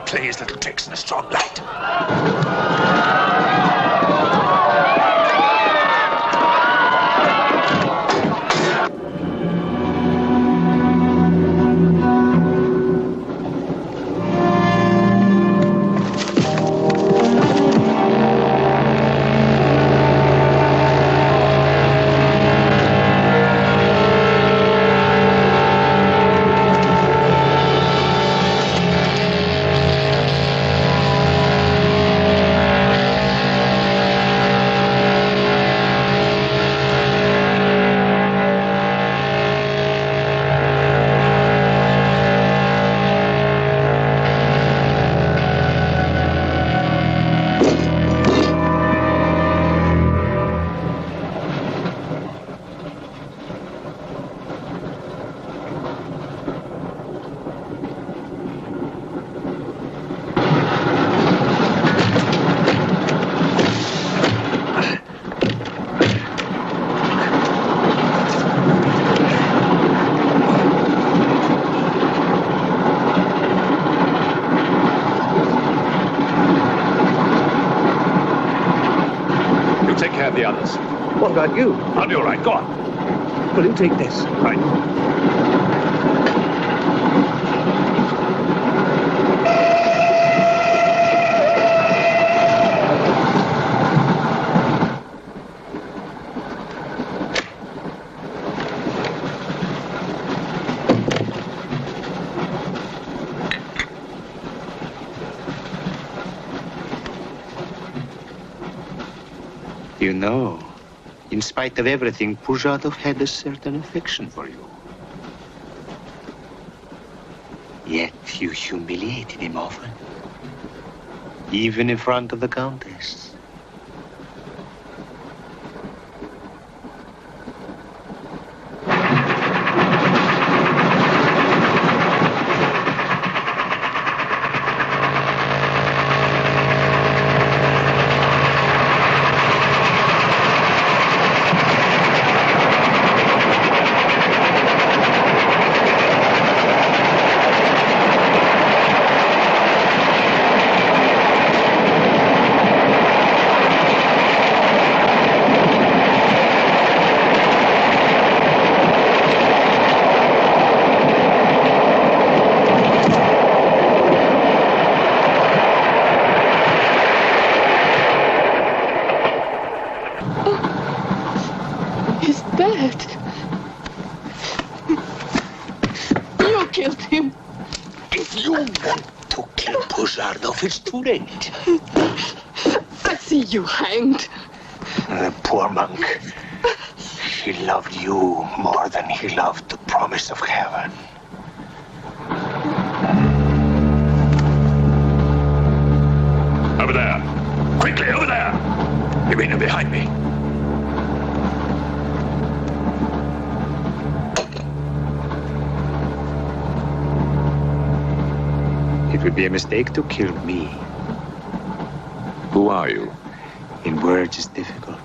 S20: Please, little tricks in a strong light.
S11: The others.
S12: What about you?
S11: I'll be all right. Go on.
S12: Will you take this?
S11: Right.
S14: You know, in spite of everything, Pujatov had a certain affection for you. Yet you humiliated him often, even in front of the Countess.
S20: It's too late.
S3: I see you hanged.
S20: The poor monk. He loved you more than he loved the promise of heaven.
S11: Over there. Quickly, over there. You mean behind me?
S14: It would be a mistake to kill me.
S10: Who are you?
S14: In words, it's difficult.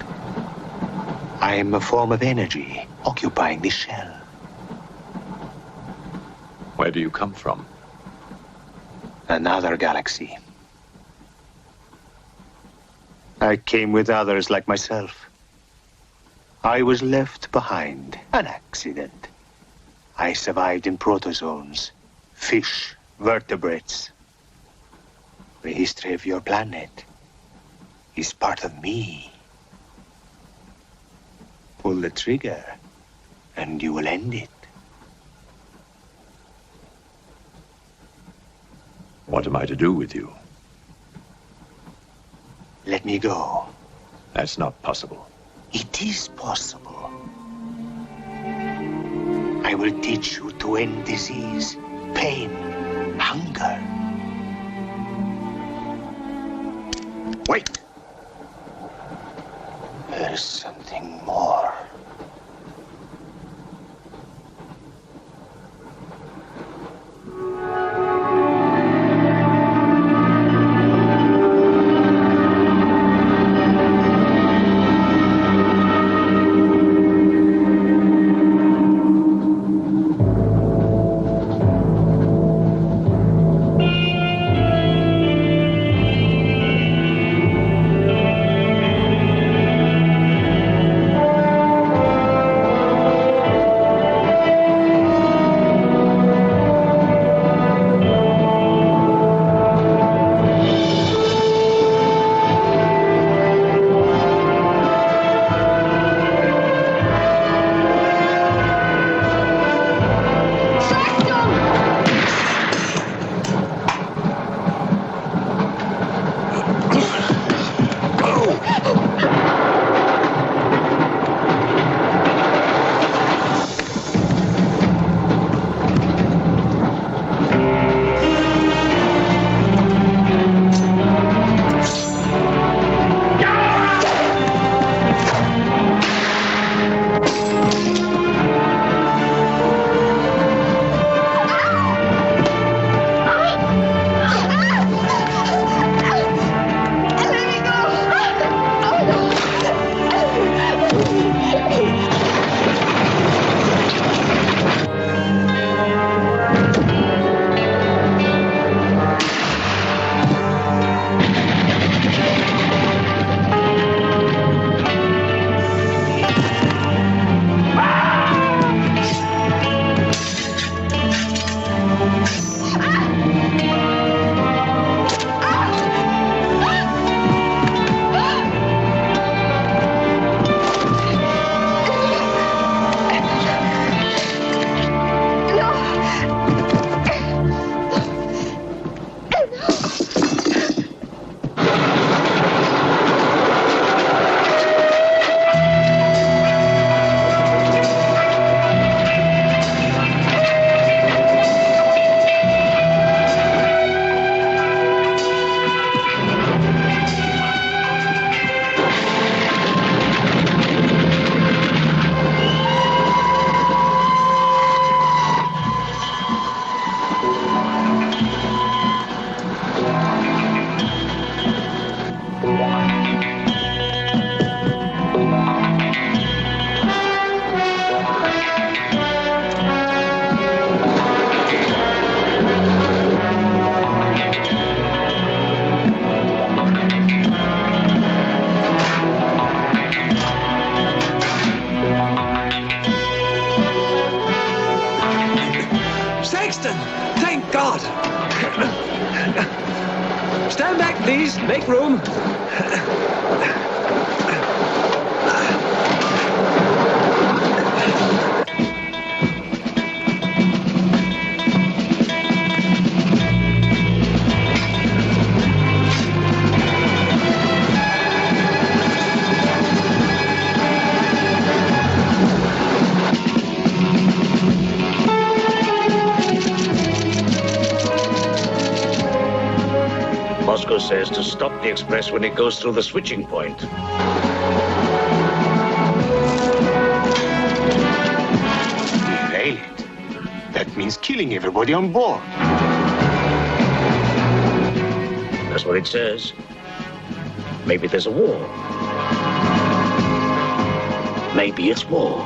S14: I am a form of energy occupying this shell.
S10: Where do you come from?
S14: Another galaxy. I came with others like myself. I was left behind. An accident. I survived in protozoans, fish, vertebrates. The history of your planet is part of me. Pull the trigger, and you will end it.
S10: What am I to do with you?
S14: Let me go.
S10: That's not possible.
S14: It is possible. I will teach you to end disease, pain, hunger. Wait! There is something more.
S12: God! Stand back, please. Make room.
S18: Moscow says to stop the express when it goes through the switching point.
S14: Derail it. That means killing everybody on board.
S18: That's what it says. Maybe there's a war. Maybe it's war.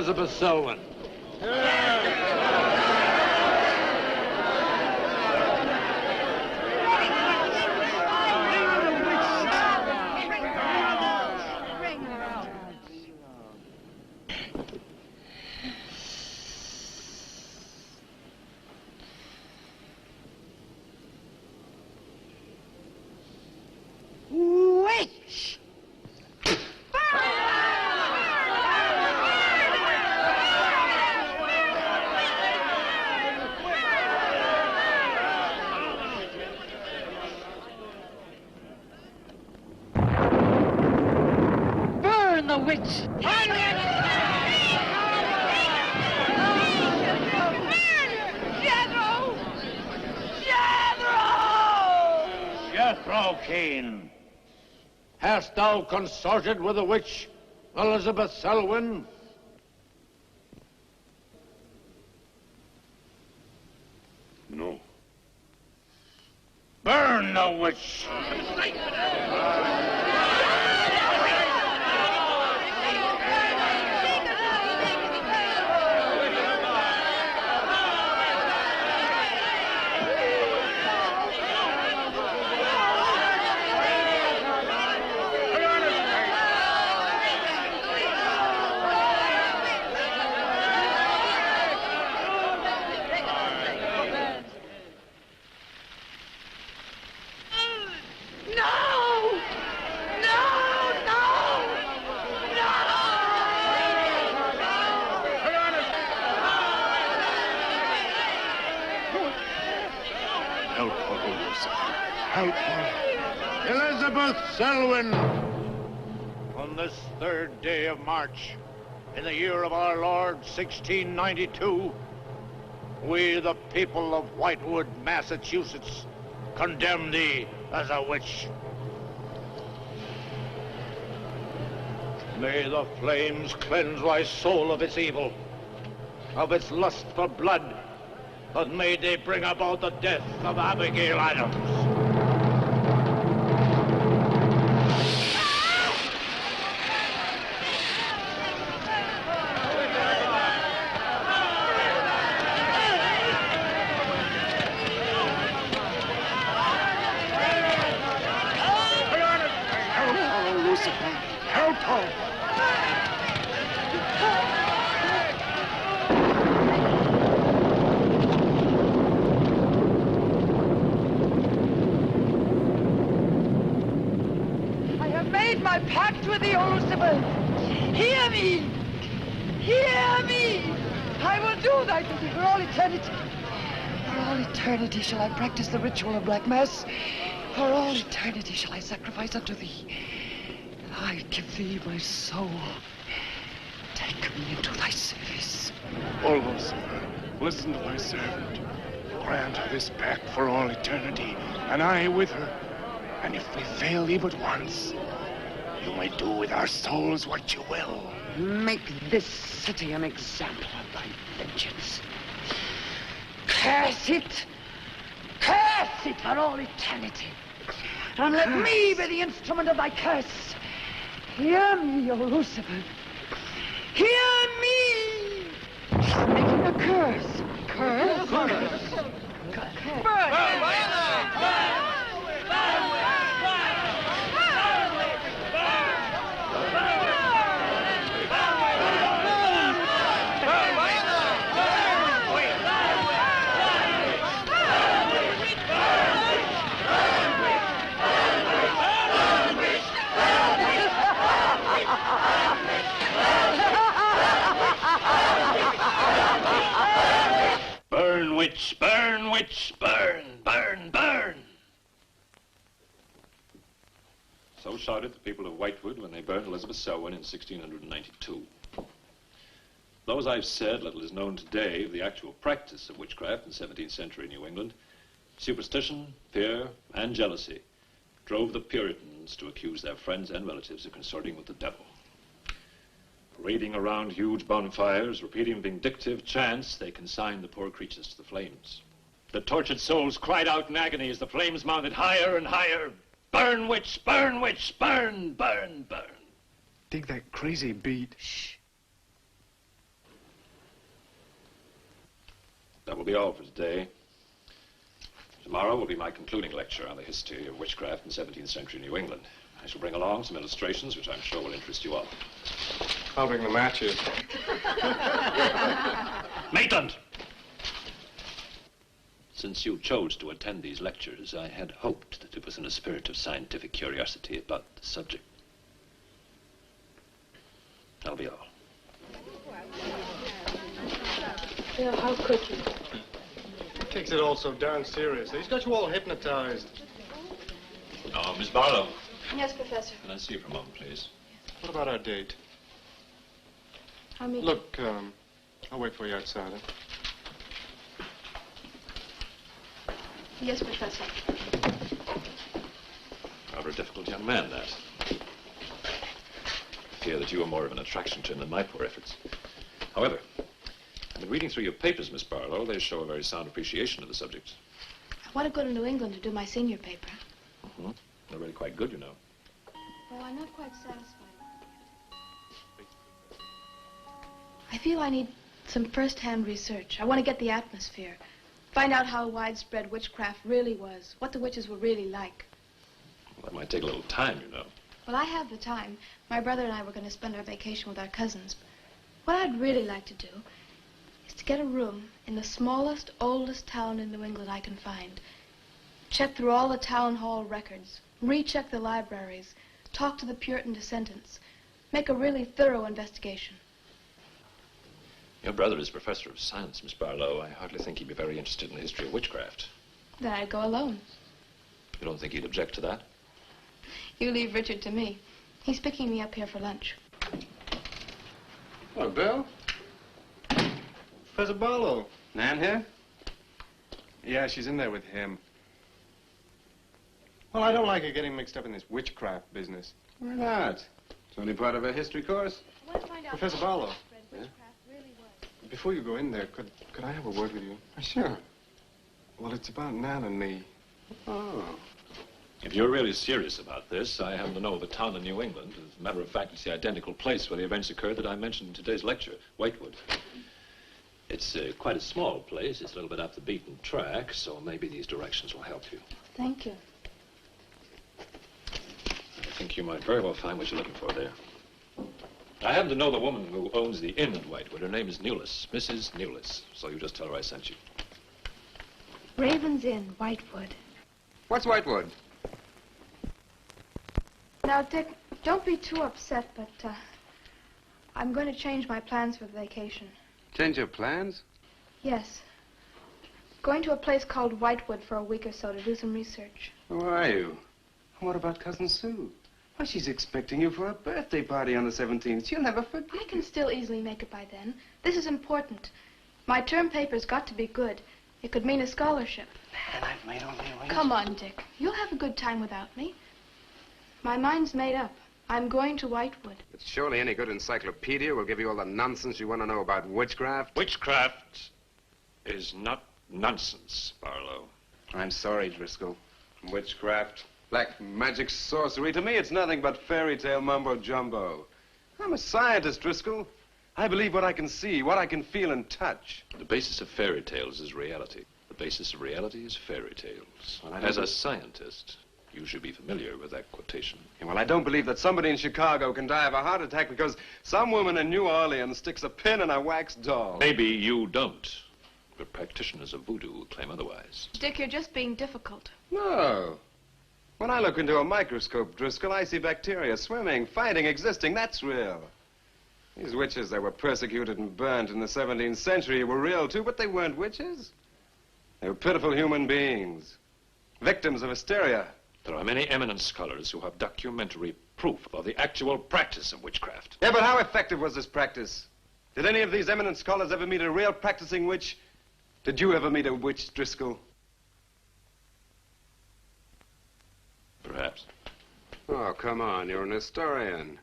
S4: Elizabeth Selwyn.
S17: Witch! Burn the witch!
S4: Jethro Kane, hast thou consorted with the witch Elizabeth Selwyn?
S21: No.
S4: Burn the witch!
S21: Help her, help her.
S4: Elizabeth Selwyn, on this 3rd day of March, in the year of our Lord 1692, we, the people of Whitewood, Massachusetts, condemn thee as a witch. May the flames cleanse thy soul of its evil, of its lust for blood, but may they bring about the death of Abigail Adams.
S21: Help her, Lucifer. Help her.
S17: I have made my pact with the Lucifer. Hear me! Hear me! I will do thy duty for all eternity. For all eternity shall I practice the ritual of Black Mass. For all eternity shall I sacrifice unto thee. I give thee my soul. Take me into thy service.
S21: O Lucifer, listen to thy servant. Grant her this pact for all eternity, and I with her. And if we fail thee but once, you may do with our souls what you will.
S17: Make this city an example of thy vengeance. Curse it! Curse it for all eternity! And let me be the instrument of thy curse. Hear me, O Lucifer. Hear me! Making a curse. Curse?
S4: Burn, witch, burn, witch, burn, burn, burn.
S11: So shouted the people of Whitewood when they burned Elizabeth Selwyn in 1692. Though, as I've said, little is known today of the actual practice of witchcraft in 17th century New England, superstition, fear, and jealousy drove the Puritans to accuse their friends and relatives of consorting with the devil. Parading around huge bonfires, repeating vindictive chants, they consigned the poor creatures to the flames. The tortured souls cried out in agony as the flames mounted higher and higher. Burn, witch, burn, witch, burn, burn, burn.
S21: Dig that crazy beat.
S17: Shh.
S11: That will be all for today. Tomorrow will be my concluding lecture on the history of witchcraft in 17th century New England. I shall bring along some illustrations which I'm sure will interest you all.
S7: I'll bring the matches.
S11: Maitland! Since you chose to attend these lectures, I had hoped that it was in a spirit of scientific curiosity about the subject. That'll be all.
S9: Bill, how could you?
S7: He takes it all so darn seriously. He's got you all hypnotized.
S11: Oh, Miss Barlow.
S17: Yes, Professor.
S11: Can I see you for a moment, please?
S7: What about our date?
S17: I'll meet
S7: Look, I'll wait for you outside. Huh?
S17: Yes, Professor.
S11: Rather a difficult young man, that. I fear that you are more of an attraction to him than my poor efforts. However, I've been reading through your papers, Miss Barlow. They show a very sound appreciation of the subject.
S17: I want to go to New England to do my senior paper.
S11: Mm-hmm. They're really quite good, you know.
S17: Well, I'm not quite satisfied. I feel I need some first-hand research. I want to get the atmosphere. Find out how widespread witchcraft really was. What the witches were really like.
S11: Well, that might take a little time, you know.
S17: Well, I have the time. My brother and I were going to spend our vacation with our cousins. What I'd really like to do is to get a room in the smallest, oldest town in New England I can find. Check through all the town hall records. Recheck the libraries. Talk to the Puritan descendants. Make a really thorough investigation.
S11: Your brother is professor of science, Miss Barlow. I hardly think he'd be very interested in the history of witchcraft.
S17: Then I'd go alone.
S11: You don't think he'd object to that?
S17: You leave Richard to me. He's picking me up here for lunch.
S7: Hello, Bill. Professor Barlow.
S19: Nan here?
S7: Yeah, she's in there with him. Well, I don't like her getting mixed up in this witchcraft business.
S19: Why not? It's only part of her history course.
S17: I want to find out
S7: Professor
S17: how
S7: Barlow.
S17: widespread witchcraft really was.
S7: Before you go in there, could I have a word with you?
S19: Sure.
S7: Well, it's about Nan and me.
S19: Oh.
S11: If you're really serious about this, I happen to know of a town in New England. As a matter of fact, it's the identical place where the events occurred that I mentioned in today's lecture, Whitewood. It's quite a small place. It's a little bit off the beaten track, so maybe these directions will help you.
S17: Thank you.
S11: I think you might very well find what you're looking for there. I happen to know the woman who owns the inn in Whitewood. Her name is Newless, Mrs. Newless. So you just tell her I sent you.
S17: Raven's Inn, Whitewood.
S19: What's Whitewood?
S17: Now, Dick, don't be too upset, but I'm going to change my plans for the vacation.
S19: Change your plans?
S17: Yes. Going to a place called Whitewood for a week or so to do some research.
S19: Who are you? What about Cousin Sue? Why, she's expecting you for a birthday party on the 17th. She'll never forget.
S17: I can still easily make it by then. This is important. My term paper's got to be good. It could mean a scholarship.
S19: And I've made only a
S17: Come on, Dick. You'll have a good time without me. My mind's made up. I'm going to Whitewood.
S19: But surely any good encyclopedia will give you all the nonsense you want to know about witchcraft.
S11: Witchcraft is not nonsense, Barlow.
S19: I'm sorry, Driscoll. Witchcraft, black magic, sorcery, to me it's nothing but fairy tale mumbo-jumbo. I'm a scientist, Driscoll. I believe what I can see, what I can feel and touch.
S11: The basis of fairy tales is reality. The basis of reality is fairy tales.
S19: Well,
S11: As a scientist, you should be familiar with that quotation.
S19: Yeah, well, I don't believe that somebody in Chicago can die of a heart attack because some woman in New Orleans sticks a pin in a wax doll.
S11: Maybe you don't, but practitioners of voodoo claim otherwise.
S17: Dick, you're just being difficult.
S19: No. When I look into a microscope, Driscoll, I see bacteria swimming, fighting, existing. That's real. These witches that were persecuted and burnt in the 17th century were real, too, but they weren't witches. They were pitiful human beings, victims of hysteria.
S11: There are many eminent scholars who have documentary proof of the actual practice of witchcraft.
S19: Yeah, but how effective was this practice? Did any of these eminent scholars ever meet a real practicing witch? Did you ever meet a witch, Driscoll?
S11: Perhaps.
S19: Oh, come on, you're an historian.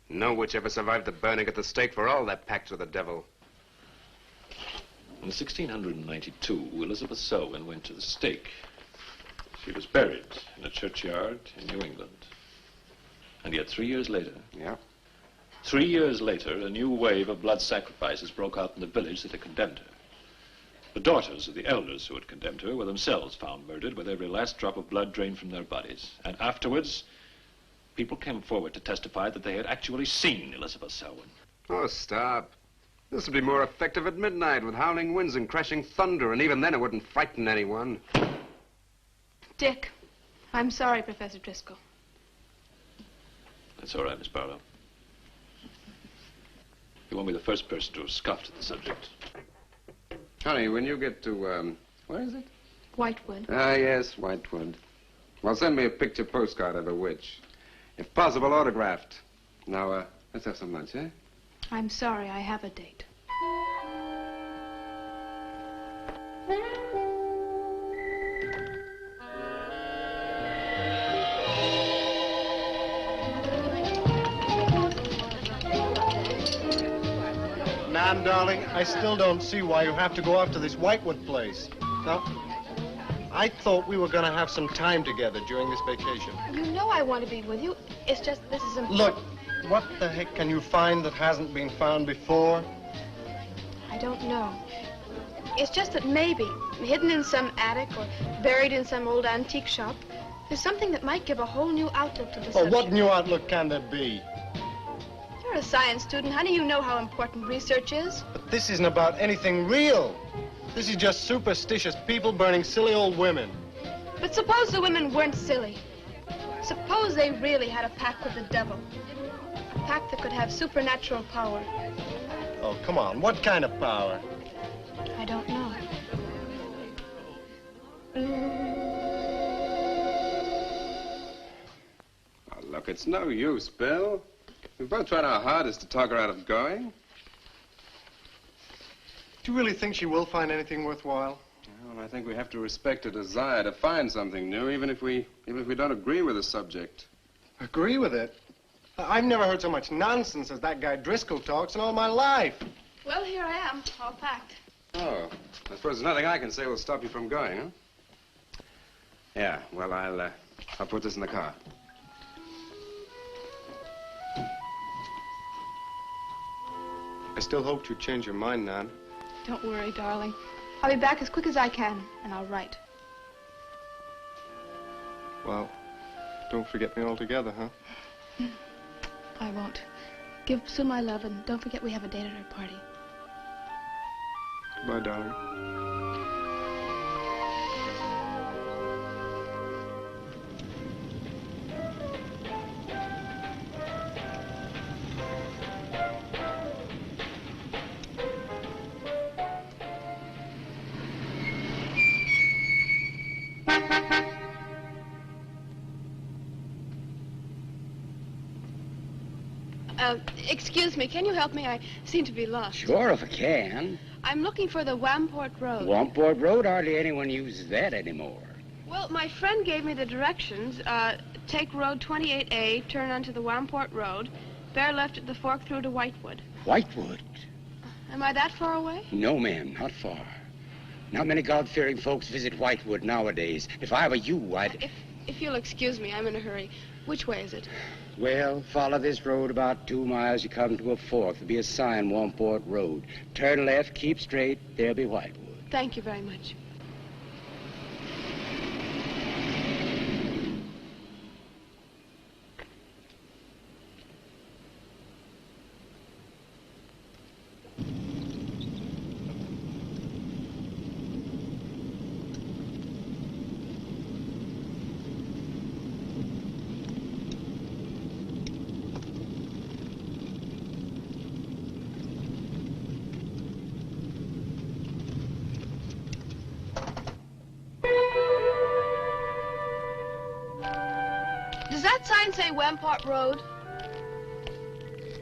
S19: No witch ever survived the burning at the stake for all that pact with the devil.
S11: In 1692, Elizabeth Selwyn went to the stake. She was buried in a churchyard in New England. And yet 3 years later...
S19: Yeah?
S11: 3 years later, a new wave of blood sacrifices broke out in the village that had condemned her. The daughters of the elders who had condemned her were themselves found murdered with every last drop of blood drained from their bodies. And afterwards, people came forward to testify that they had actually seen Elizabeth Selwyn.
S19: Oh, stop. This would be more effective at midnight with howling winds and crashing thunder, and even then it wouldn't frighten anyone.
S1: Dick, I'm sorry, Professor Driscoll.
S11: That's all right, Miss Barlow. You won't be the first person to have scoffed at the subject.
S19: Honey, when you get to, where is it?
S1: Whitewood.
S19: Ah, yes, Whitewood. Well, send me a picture postcard of a witch. If possible, autographed. Now, let's have some lunch, eh?
S1: I'm sorry, I have a date.
S7: Nan, darling, I still don't see why you have to go off to this Whitewood place. Now, I thought we were going to have some time together during this vacation.
S1: You know I want to be with you. It's just this is important.
S7: Look, what the heck can you find that hasn't been found before?
S1: I don't know. It's just that maybe, hidden in some attic or buried in some old antique shop, there's something that might give a whole new outlook to the subject.
S7: What new outlook can there be?
S1: You're a science student, honey. You know how important research is.
S7: But this isn't about anything real. This is just superstitious people burning silly old women.
S1: But suppose the women weren't silly. Suppose they really had a pact with the devil. A pact that could have supernatural power.
S7: Oh, come on. What kind of power?
S1: I don't know.
S19: Oh, look, it's no use, Bill. We've both tried our hardest to talk her out of going.
S7: Do you really think she will find anything worthwhile?
S19: Well, I think we have to respect her desire to find something new, even if we don't agree with the subject.
S7: Agree with it? I've never heard so much nonsense as that guy Driscoll talks in all my life.
S1: Well, here I am, all packed.
S19: Oh, I suppose there's nothing I can say will stop you from going, huh? Yeah, well, I'll put this in the car.
S7: I still hoped you'd change your mind, Nan.
S1: Don't worry, darling. I'll be back as quick as I can, and I'll write.
S7: Well, don't forget me altogether, huh?
S1: I won't. Give Sue my love, and don't forget we have a date at her party.
S7: Goodbye, darling.
S1: Excuse me, can you help me? I seem to be lost.
S22: Sure, if I can.
S1: I'm looking for the Wamport Road.
S22: Wamport Road? Hardly anyone uses that anymore.
S1: Well, my friend gave me the directions. Take Road 28A, turn onto the Wamport Road, bear left at the fork through to Whitewood.
S22: Whitewood?
S1: Am I that far away?
S22: No, ma'am, not far. Not many God-fearing folks visit Whitewood nowadays. If I were you, I'd...
S1: If you'll excuse me, I'm in a hurry. Which way is it?
S22: Well, follow this road about 2 miles. You come to a fork. There'll be a sign, Wamport Road. Turn left, keep straight. There'll be Whitewood.
S1: Thank you very much. Does that sign say Wamport Road?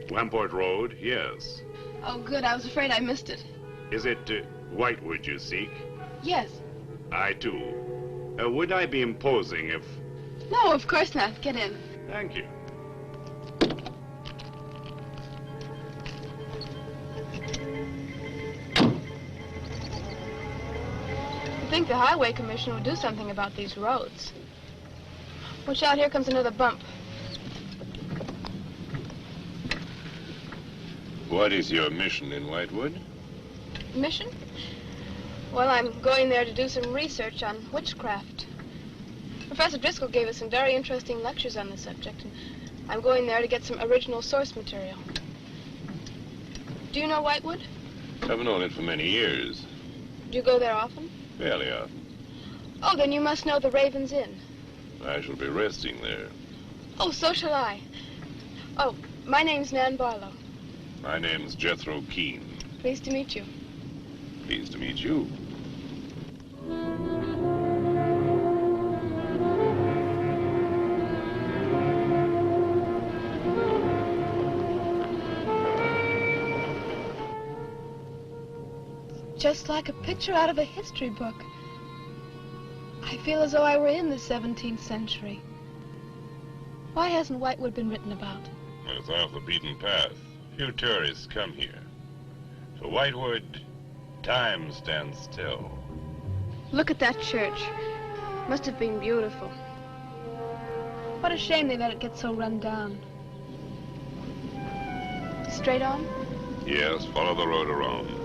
S23: Wamport Road, yes.
S1: Oh, good. I was afraid I missed it.
S23: Is it Whitewood you seek?
S1: Yes.
S23: I, too. Would I be imposing if...
S1: No, of course not. Get in.
S23: Thank you.
S1: I think the Highway Commission would do something about these roads. Watch out, here comes another bump.
S21: What is your mission in Whitewood?
S1: Mission? Well, I'm going there to do some research on witchcraft. Professor Driscoll gave us some very interesting lectures on the subject, and I'm going there to get some original source material. Do you know Whitewood?
S21: I've known it for many years.
S1: Do you go there often?
S21: Fairly often.
S1: Oh, then you must know the Raven's Inn.
S21: I shall be resting there.
S1: Oh, so shall I. Oh, my name's Nan Barlow.
S21: My name's Jethro Keene.
S1: Pleased to meet you.
S21: Pleased to meet you.
S1: Just like a picture out of a history book. I feel as though I were in the 17th century. Why hasn't Whitewood been written about?
S21: It's off the beaten path. Few tourists come here. For Whitewood, time stands still.
S1: Look at that church. Must have been beautiful. What a shame they let it get so run down. Straight on?
S21: Yes, follow the road around.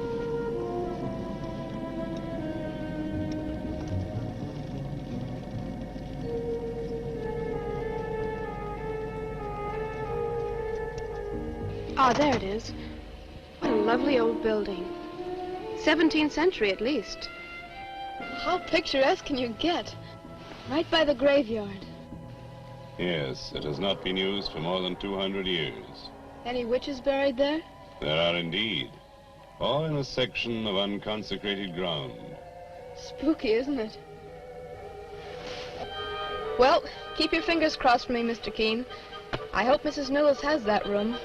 S1: Ah, there it is. What a lovely old building. 17th century at least. How picturesque can you get? Right by the graveyard.
S21: Yes, it has not been used for more than 200 years.
S1: Any witches buried there?
S21: There are indeed. All in a section of unconsecrated ground.
S1: Spooky, isn't it? Well, keep your fingers crossed for me, Mr. Keene. I hope Mrs. Newell has that room.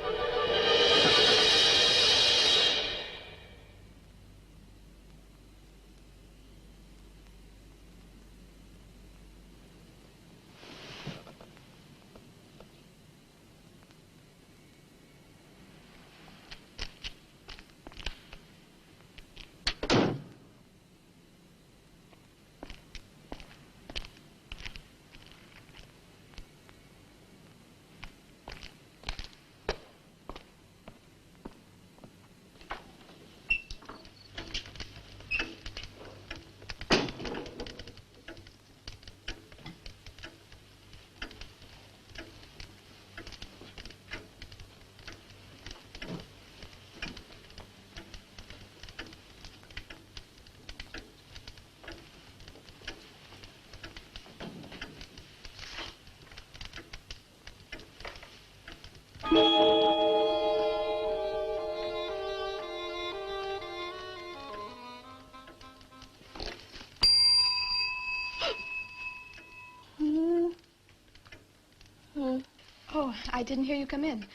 S1: Oh, I didn't hear you come in.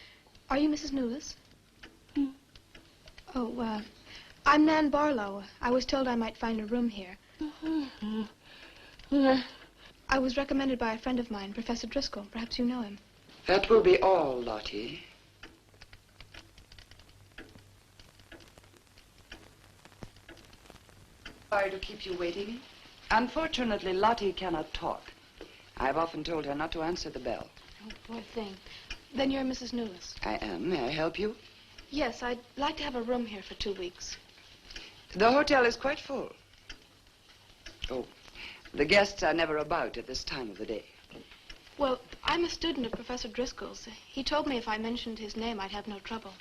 S1: Are you Mrs. Newless? Oh, I'm Nan Barlow. I was told I might find a room here. I was recommended by a friend of mine, Professor Driscoll. Perhaps you know him.
S16: That will be all, Lottie. Sorry to keep you waiting. Unfortunately, Lottie cannot talk. I've often told her not to answer the bell.
S1: Oh, poor thing. Then you're Mrs. Newless.
S16: I am. May I help you?
S1: Yes, I'd like to have a room here for 2 weeks.
S16: The hotel is quite full. Oh, the guests are never about at this time of the day.
S1: Well, I'm a student of Professor Driscoll's. He told me if I mentioned his name, I'd have no trouble.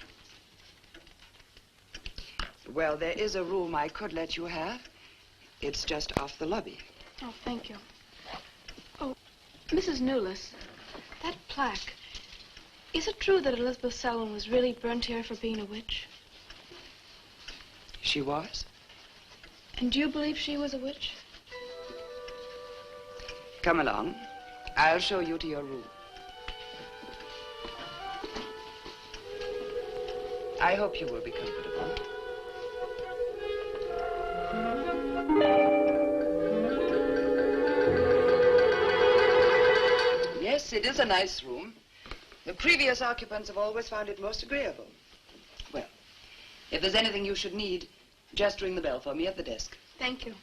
S16: Well, there is a room I could let you have. It's just off the lobby.
S1: Oh, thank you. Oh, Mrs. Newless, that plaque. Is it true that Elizabeth Selwyn was really burnt here for being a witch?
S16: She was?
S1: And do you believe she was a witch?
S16: Come along. I'll show you to your room. I hope you will be comfortable. Yes, it is a nice room. The previous occupants have always found it most agreeable. Well, if there's anything you should need, just ring the bell for me at the desk.
S1: Thank you.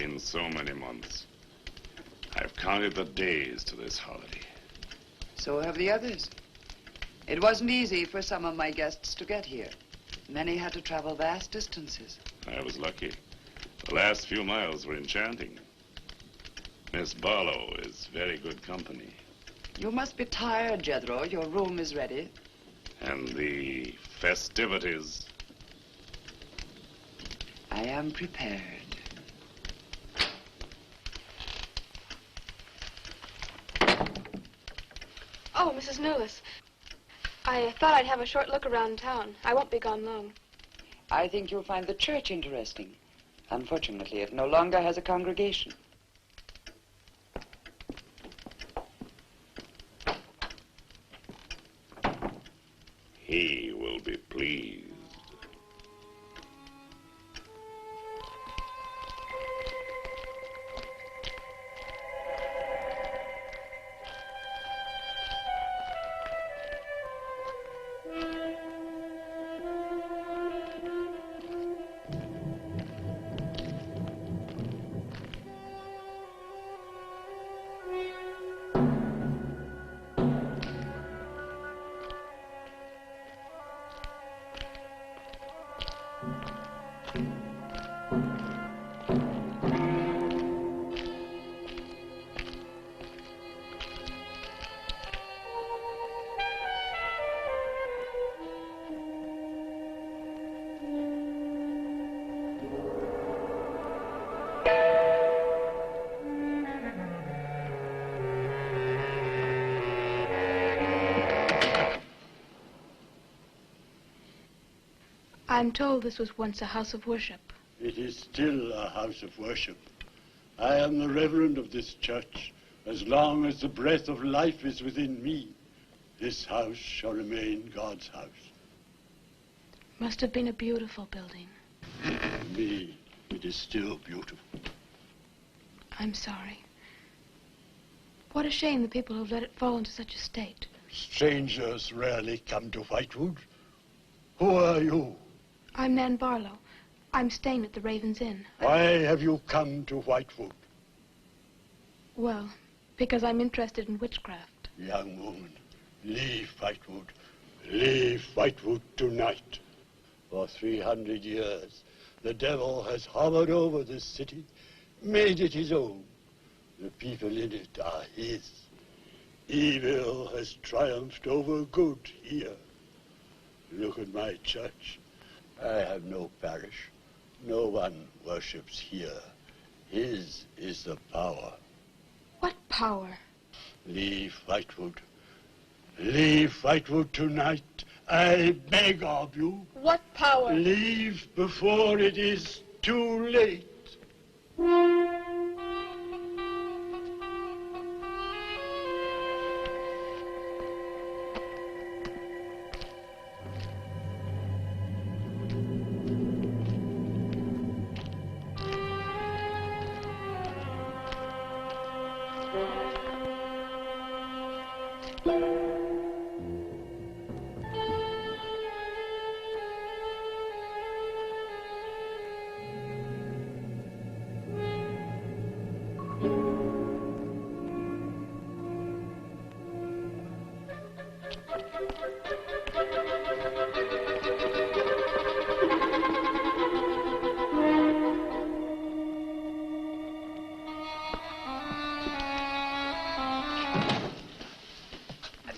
S23: been so many months. I've counted the days to this holiday.
S16: So have the others. It wasn't easy for some of my guests to get here. Many had to travel vast distances.
S23: I was lucky. The last few miles were enchanting. Miss Barlow is very good company.
S16: You must be tired, Jethro. Your room is ready.
S23: And the festivities.
S16: I am prepared.
S1: Oh, Mrs. Newless. I thought I'd have a short look around town. I won't be gone long.
S16: I think you'll find the church interesting. Unfortunately, it no longer has a congregation.
S23: He will be pleased.
S1: I'm told this was once a house of worship.
S2: It is still a house of worship. I am the reverend of this church. As long as the breath of life is within me, this house shall remain God's house.
S1: Must have been a beautiful building.
S2: For me, it is still beautiful.
S1: I'm sorry. What a shame the people who've let it fall into such a state.
S2: Strangers rarely come to Whitewood. Who are you?
S1: I'm Nan Barlow. I'm staying at the Raven's Inn.
S2: Why have you come to Whitewood?
S1: Well, because I'm interested in witchcraft.
S2: Young woman, leave Whitewood. Leave Whitewood tonight. For 300 years, the devil has hovered over this city, made it his own. The people in it are his. Evil has triumphed over good here. Look at my church. I have no parish. No one worships here. His is the power.
S1: What power?
S2: Leave Whitewood. Leave Whitewood tonight. I beg of you.
S1: What power?
S2: Leave before it is too late.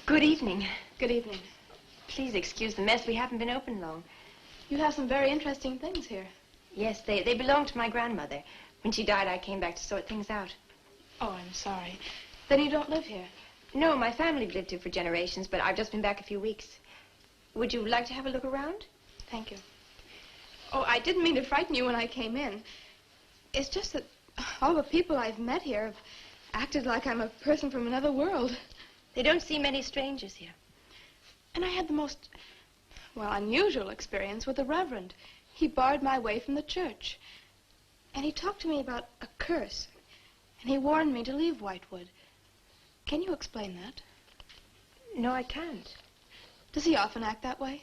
S6: Good evening.
S1: Good evening.
S6: Please excuse the mess. We haven't been open long.
S1: You have some very interesting things here.
S6: Yes, they belonged to my grandmother. When she died, I came back to sort things out.
S1: Oh, I'm sorry. Then you don't live here?
S6: No, my family lived here for generations, but I've just been back a few weeks. Would you like to have a look around?
S1: Thank you. Oh, I didn't mean to frighten you when I came in. It's just that all the people I've met here have acted like I'm a person from another world.
S6: They don't see many strangers here.
S1: And I had the most, well, unusual experience with the Reverend. He barred my way from the church. And he talked to me about a curse. And he warned me to leave Whitewood. Can you explain that?
S6: No, I can't.
S1: Does he often act that way?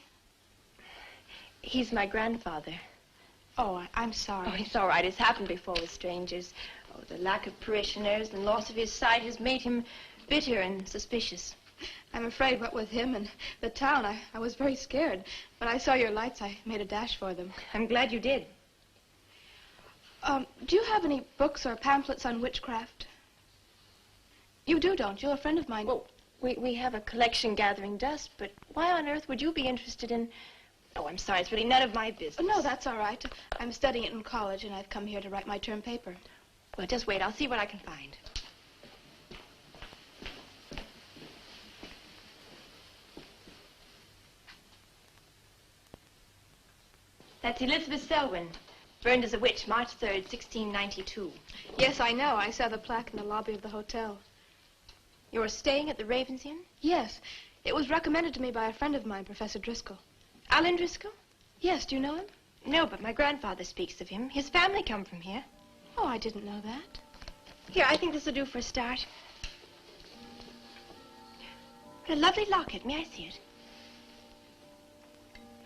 S6: He's my grandfather.
S1: Oh, I'm sorry.
S6: Oh, it's all right. It's happened before with strangers. Oh, the lack of parishioners and loss of his sight has made him bitter and suspicious.
S1: I'm afraid what with him and the town, I was very scared. When I saw your lights, I made a dash for them.
S6: I'm glad you did.
S1: Do you have any books or pamphlets on witchcraft? You do, don't you? A friend of mine...
S6: Well, we have a collection gathering dust, but why on earth would you be interested in... Oh, I'm sorry. It's really none of my business.
S1: Oh, no, that's all right. I'm studying it in college, and I've come here to write my term paper.
S6: Well, just wait. I'll see what I can find. That's Elizabeth Selwyn, burned as a witch, March 3rd, 1692.
S1: Yes, I know. I saw the plaque in the lobby of the hotel.
S6: You're staying at the Ravens Inn?
S1: Yes. It was recommended to me by a friend of mine, Professor Driscoll.
S6: Alan Driscoll?
S1: Yes, do you know him?
S6: No, but my grandfather speaks of him. His family come from here.
S1: Oh, I didn't know that.
S6: Here, I think this will do for a start. What a lovely locket. May I see it?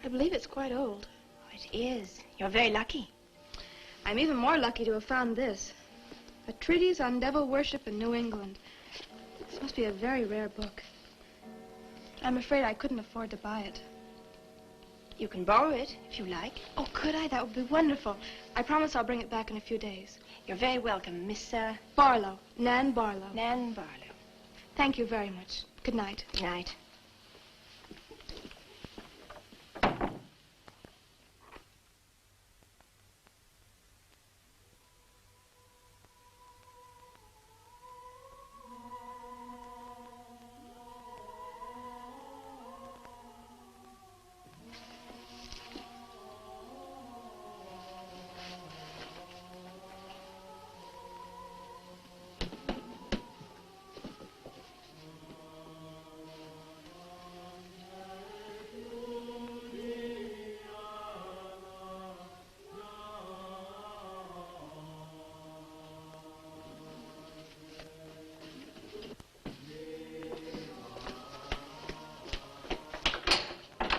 S1: I believe it's quite old.
S6: Oh, it is. You're very lucky.
S1: I'm even more lucky to have found this. A treatise on devil worship in New England. This must be a very rare book. I'm afraid I couldn't afford to buy it.
S6: You can borrow it, if you like.
S1: Oh, could I? That would be wonderful. I promise I'll bring it back in a few days.
S6: You're very welcome, Miss,
S1: Barlow. Nan Barlow.
S6: Nan Barlow.
S1: Thank you very much. Good night.
S6: Good night.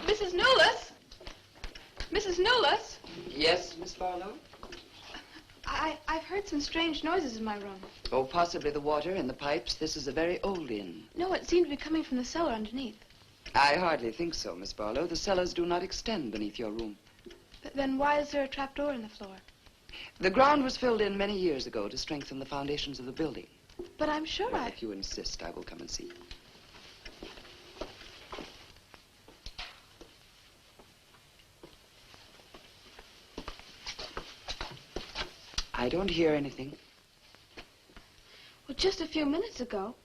S1: Mrs. Newless? Mrs. Newless?
S16: Yes, Miss Barlow?
S1: I've heard some strange noises in my room.
S16: Oh, possibly the water and the pipes. This is a very old inn.
S1: No, it seemed to be coming from the cellar underneath.
S16: I hardly think so, Miss Barlow. The cellars do not extend beneath your room.
S1: But then why is there a trapdoor in the floor?
S16: The ground was filled in many years ago to strengthen the foundations of the building.
S1: But I'm sure
S16: Well, if you insist, I will come and see. I don't hear anything.
S1: Well, just a few minutes ago.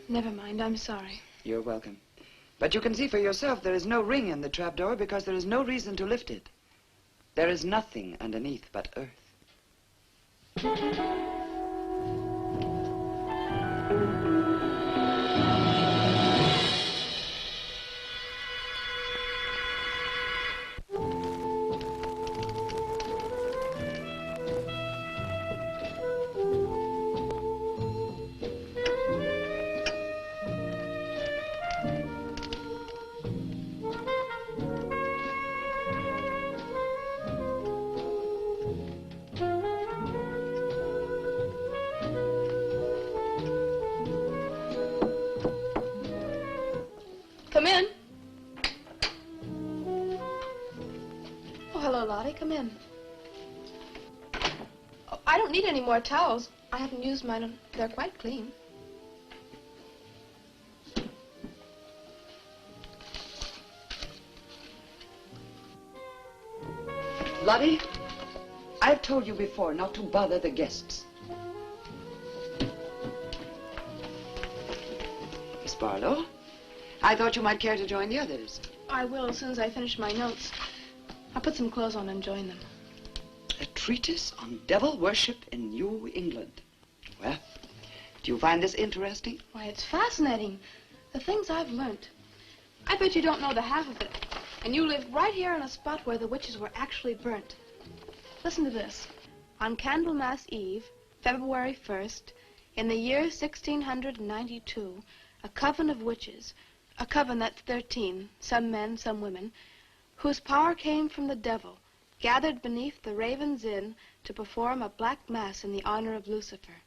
S1: Never mind, I'm sorry.
S16: You're welcome. But you can see for yourself there is no ring in the trapdoor because there is no reason to lift it. There is nothing underneath but earth.
S1: Come in. Oh, hello, Lottie. Come in. Oh, I don't need any more towels. I haven't used mine. They're quite clean.
S16: Lottie, I've told you before not to bother the guests. Miss Barlow, I thought you might care to join the others.
S1: I will as soon as I finish my notes. I'll put some clothes on and join them.
S16: A treatise on devil worship in New England. Well, do you find this interesting?
S1: Why, it's fascinating. The things I've learned. I bet you don't know the half of it. And you live right here in a spot where the witches were actually burnt. Listen to this. On Candlemas Eve, February 1st, in the year 1692, a coven of witches, a coven that's 13, some men, some women, whose power came from the devil, gathered beneath the Raven's Inn to perform a black mass in the honor of Lucifer.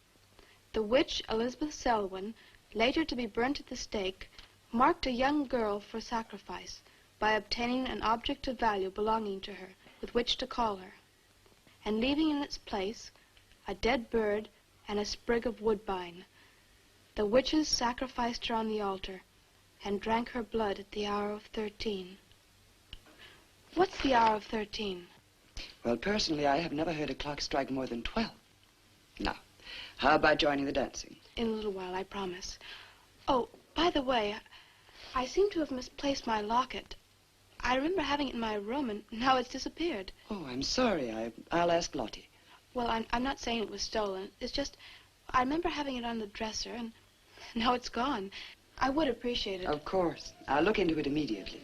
S1: The witch Elizabeth Selwyn, later to be burnt at the stake, marked a young girl for sacrifice by obtaining an object of value belonging to her with which to call her, and leaving in its place a dead bird and a sprig of woodbine. The witches sacrificed her on the altar and drank her blood at the hour of 13. What's the hour of 13?
S16: Well, personally, I have never heard a clock strike more than 12. Now, how about joining the dancing?
S1: In a little while, I promise. Oh, by the way, I seem to have misplaced my locket. I remember having it in my room, and now it's disappeared.
S16: Oh, I'm sorry. I'll ask Lottie.
S1: Well, I'm not saying it was stolen. It's just, I remember having it on the dresser, and now it's gone. I would appreciate it.
S16: Of course. I'll look into it immediately.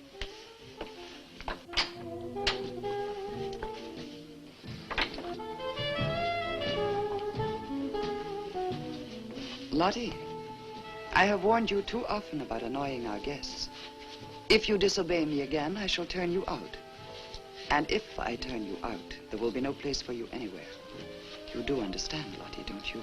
S16: Lottie, I have warned you too often about annoying our guests. If you disobey me again, I shall turn you out. And if I turn you out, there will be no place for you anywhere. You do understand, Lottie, don't you?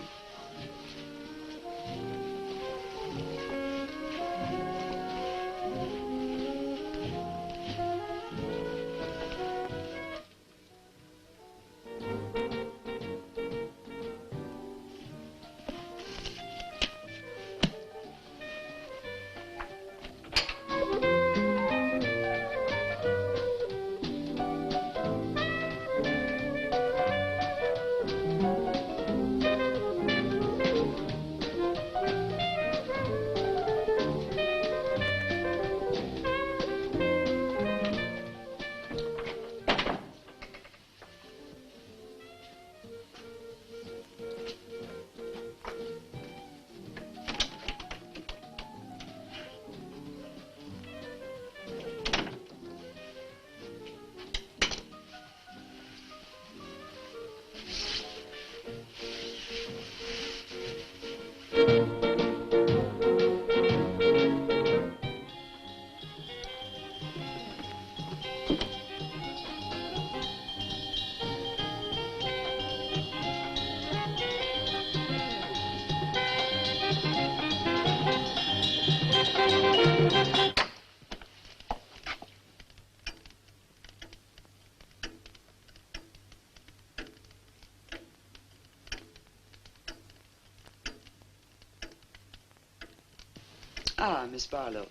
S16: Ah, Miss Barlow.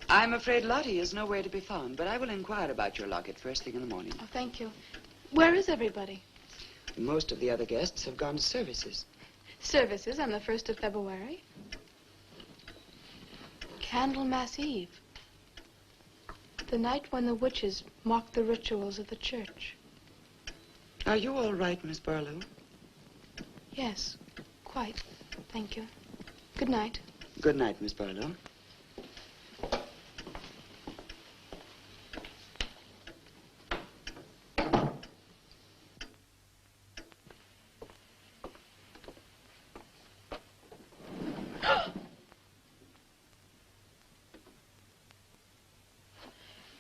S16: I'm afraid Lottie is nowhere to be found, but I will inquire about your locket first thing in the morning.
S1: Oh, thank you. Where is everybody?
S16: Most of the other guests have gone to services.
S1: Services on the 1st of February. Candlemas Eve. The night when the witches mocked the rituals of the church.
S16: Are you all right, Miss Barlow?
S1: Yes, quite. Thank you. Good night.
S16: Good night, Miss Barlow.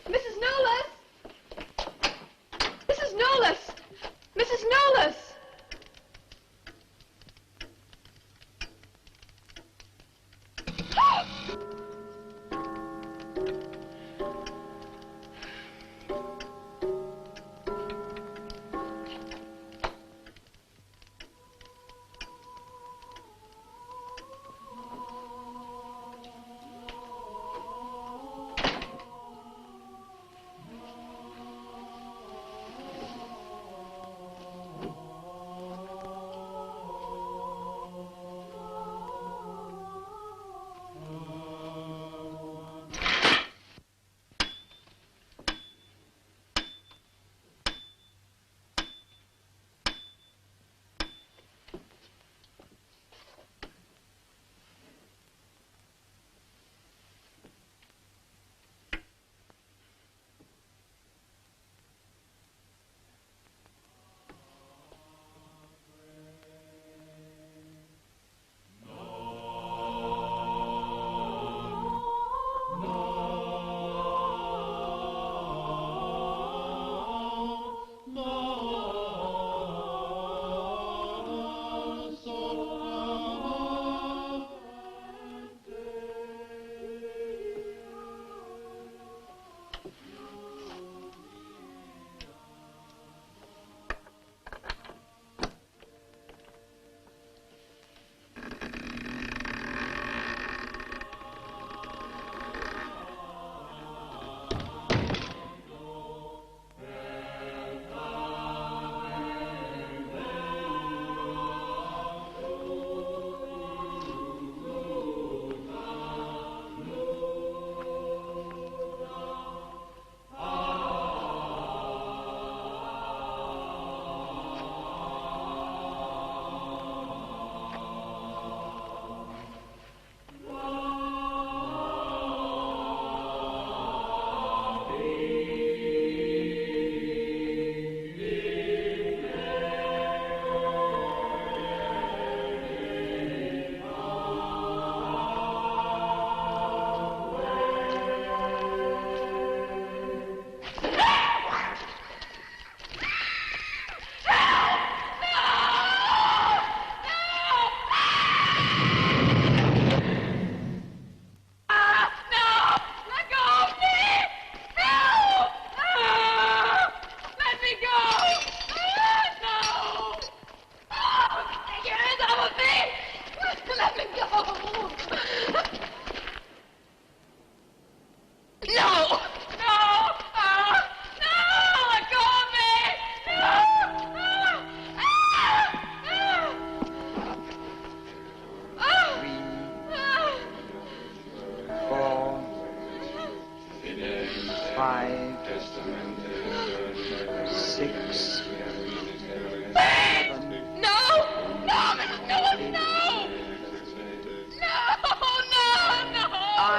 S1: Mrs. Nolas! Mrs. Nolas! Mrs. Nolas!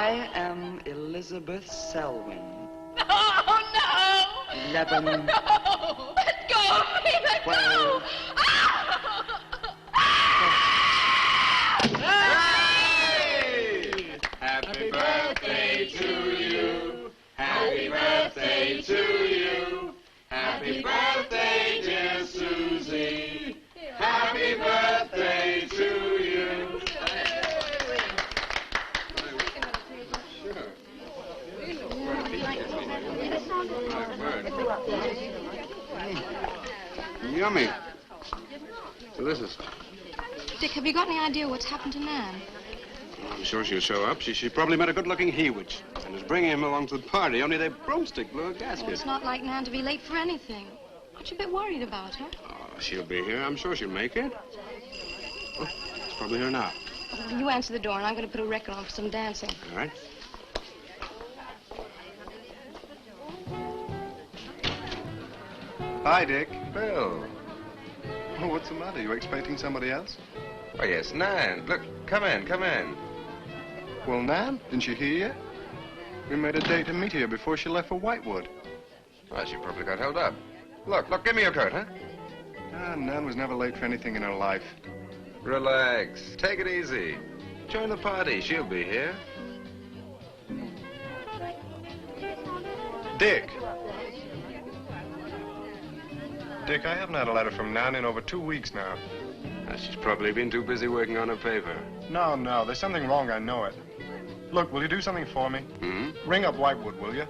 S16: I am Elizabeth Selwyn.
S6: Oh, no!
S16: 11.
S6: No! Let go of me! Let go!
S19: Happy birthday to you. Happy birthday to you. Happy birthday, dear Susie. Happy birthday to you.
S8: Yummy. Delicious.
S1: Dick, have you got any idea what's happened to Nan?
S8: I'm sure she'll show up. She probably met a good-looking Hewich and is bringing him along to the party, only their broomstick blew a gasket.
S1: Well, it's not like Nan to be late for anything. Aren't you a bit worried about her?
S8: Oh, she'll be here. I'm sure she'll make it. Oh, it's probably her now.
S1: Well, you answer the door, and I'm going to put a record on for some dancing.
S8: All right.
S7: Hi, Dick.
S19: Bill.
S7: Oh, what's the matter? You expecting somebody else?
S19: Oh, yes, Nan. Look, come in, come in.
S7: Well, Nan, didn't you hear yet? We made a date to meet here before she left for Whitewood.
S19: Well, she probably got held up. Look, give me your coat, huh?
S7: Ah, Nan was never late for anything in her life.
S19: Relax. Take it easy. Join the party. She'll be here.
S7: Dick. Dick, I haven't had a letter from Nan in over 2 weeks now.
S19: She's probably been too busy working on her paper.
S7: No, there's something wrong, I know it. Look, will you do something for me?
S19: Hmm?
S7: Ring up Whitewood, will you?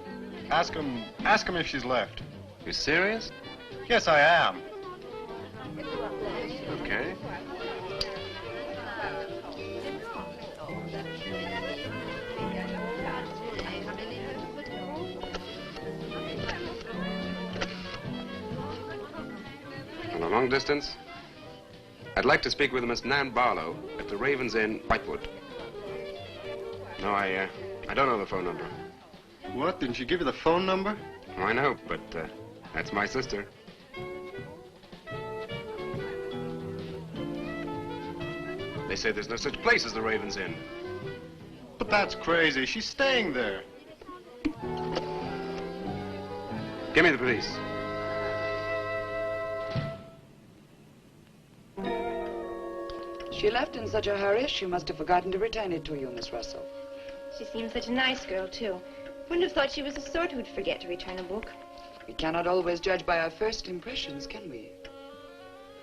S7: Ask him if she's left.
S19: You serious?
S7: Yes, I am.
S19: Okay. On a long distance, I'd like to speak with Miss Nan Barlow at the Raven's Inn, Whitewood. No, I don't know the phone number.
S7: What? Didn't she give you the phone number?
S19: Oh, I know, but that's my sister. They say there's no such place as the Raven's Inn.
S7: But that's crazy. She's staying there.
S19: Give me the police.
S16: She left in such a hurry, she must have forgotten to return it to you, Miss Russell.
S6: She seems such a nice girl, too. Wouldn't have thought she was the sort who'd forget to return a book.
S16: We cannot always judge by our first impressions, can we?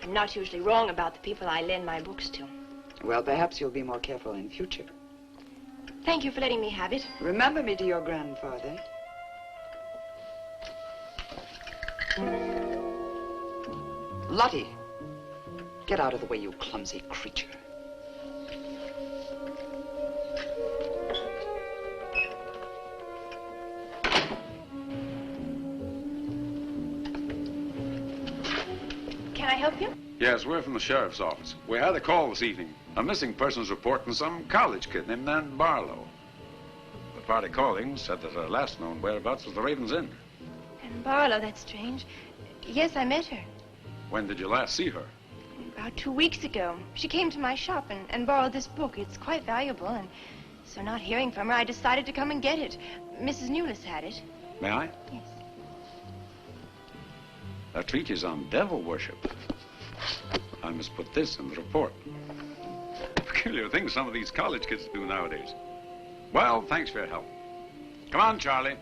S6: I'm not usually wrong about the people I lend my books to.
S16: Well, perhaps you'll be more careful in future.
S6: Thank you for letting me have it.
S16: Remember me to your grandfather. Lottie, get out of the way, you clumsy creature.
S6: Can I help you?
S23: Yes, we're from the sheriff's office. We had a call this evening. A missing persons report from some college kid named Nan Barlow. The party calling said that her last known whereabouts was the Raven's Inn.
S6: And Barlow, that's strange. Yes, I met her.
S23: When did you last see her?
S6: About 2 weeks ago. She came to my shop and borrowed this book. It's quite valuable, and so not hearing from her, I decided to come and get it. Mrs. Newless had it.
S23: May I?
S6: Yes.
S23: A treatise on devil worship. I must put this in the report. Peculiar things some of these college kids do nowadays. Well, thanks for your help. Come on, Charlie.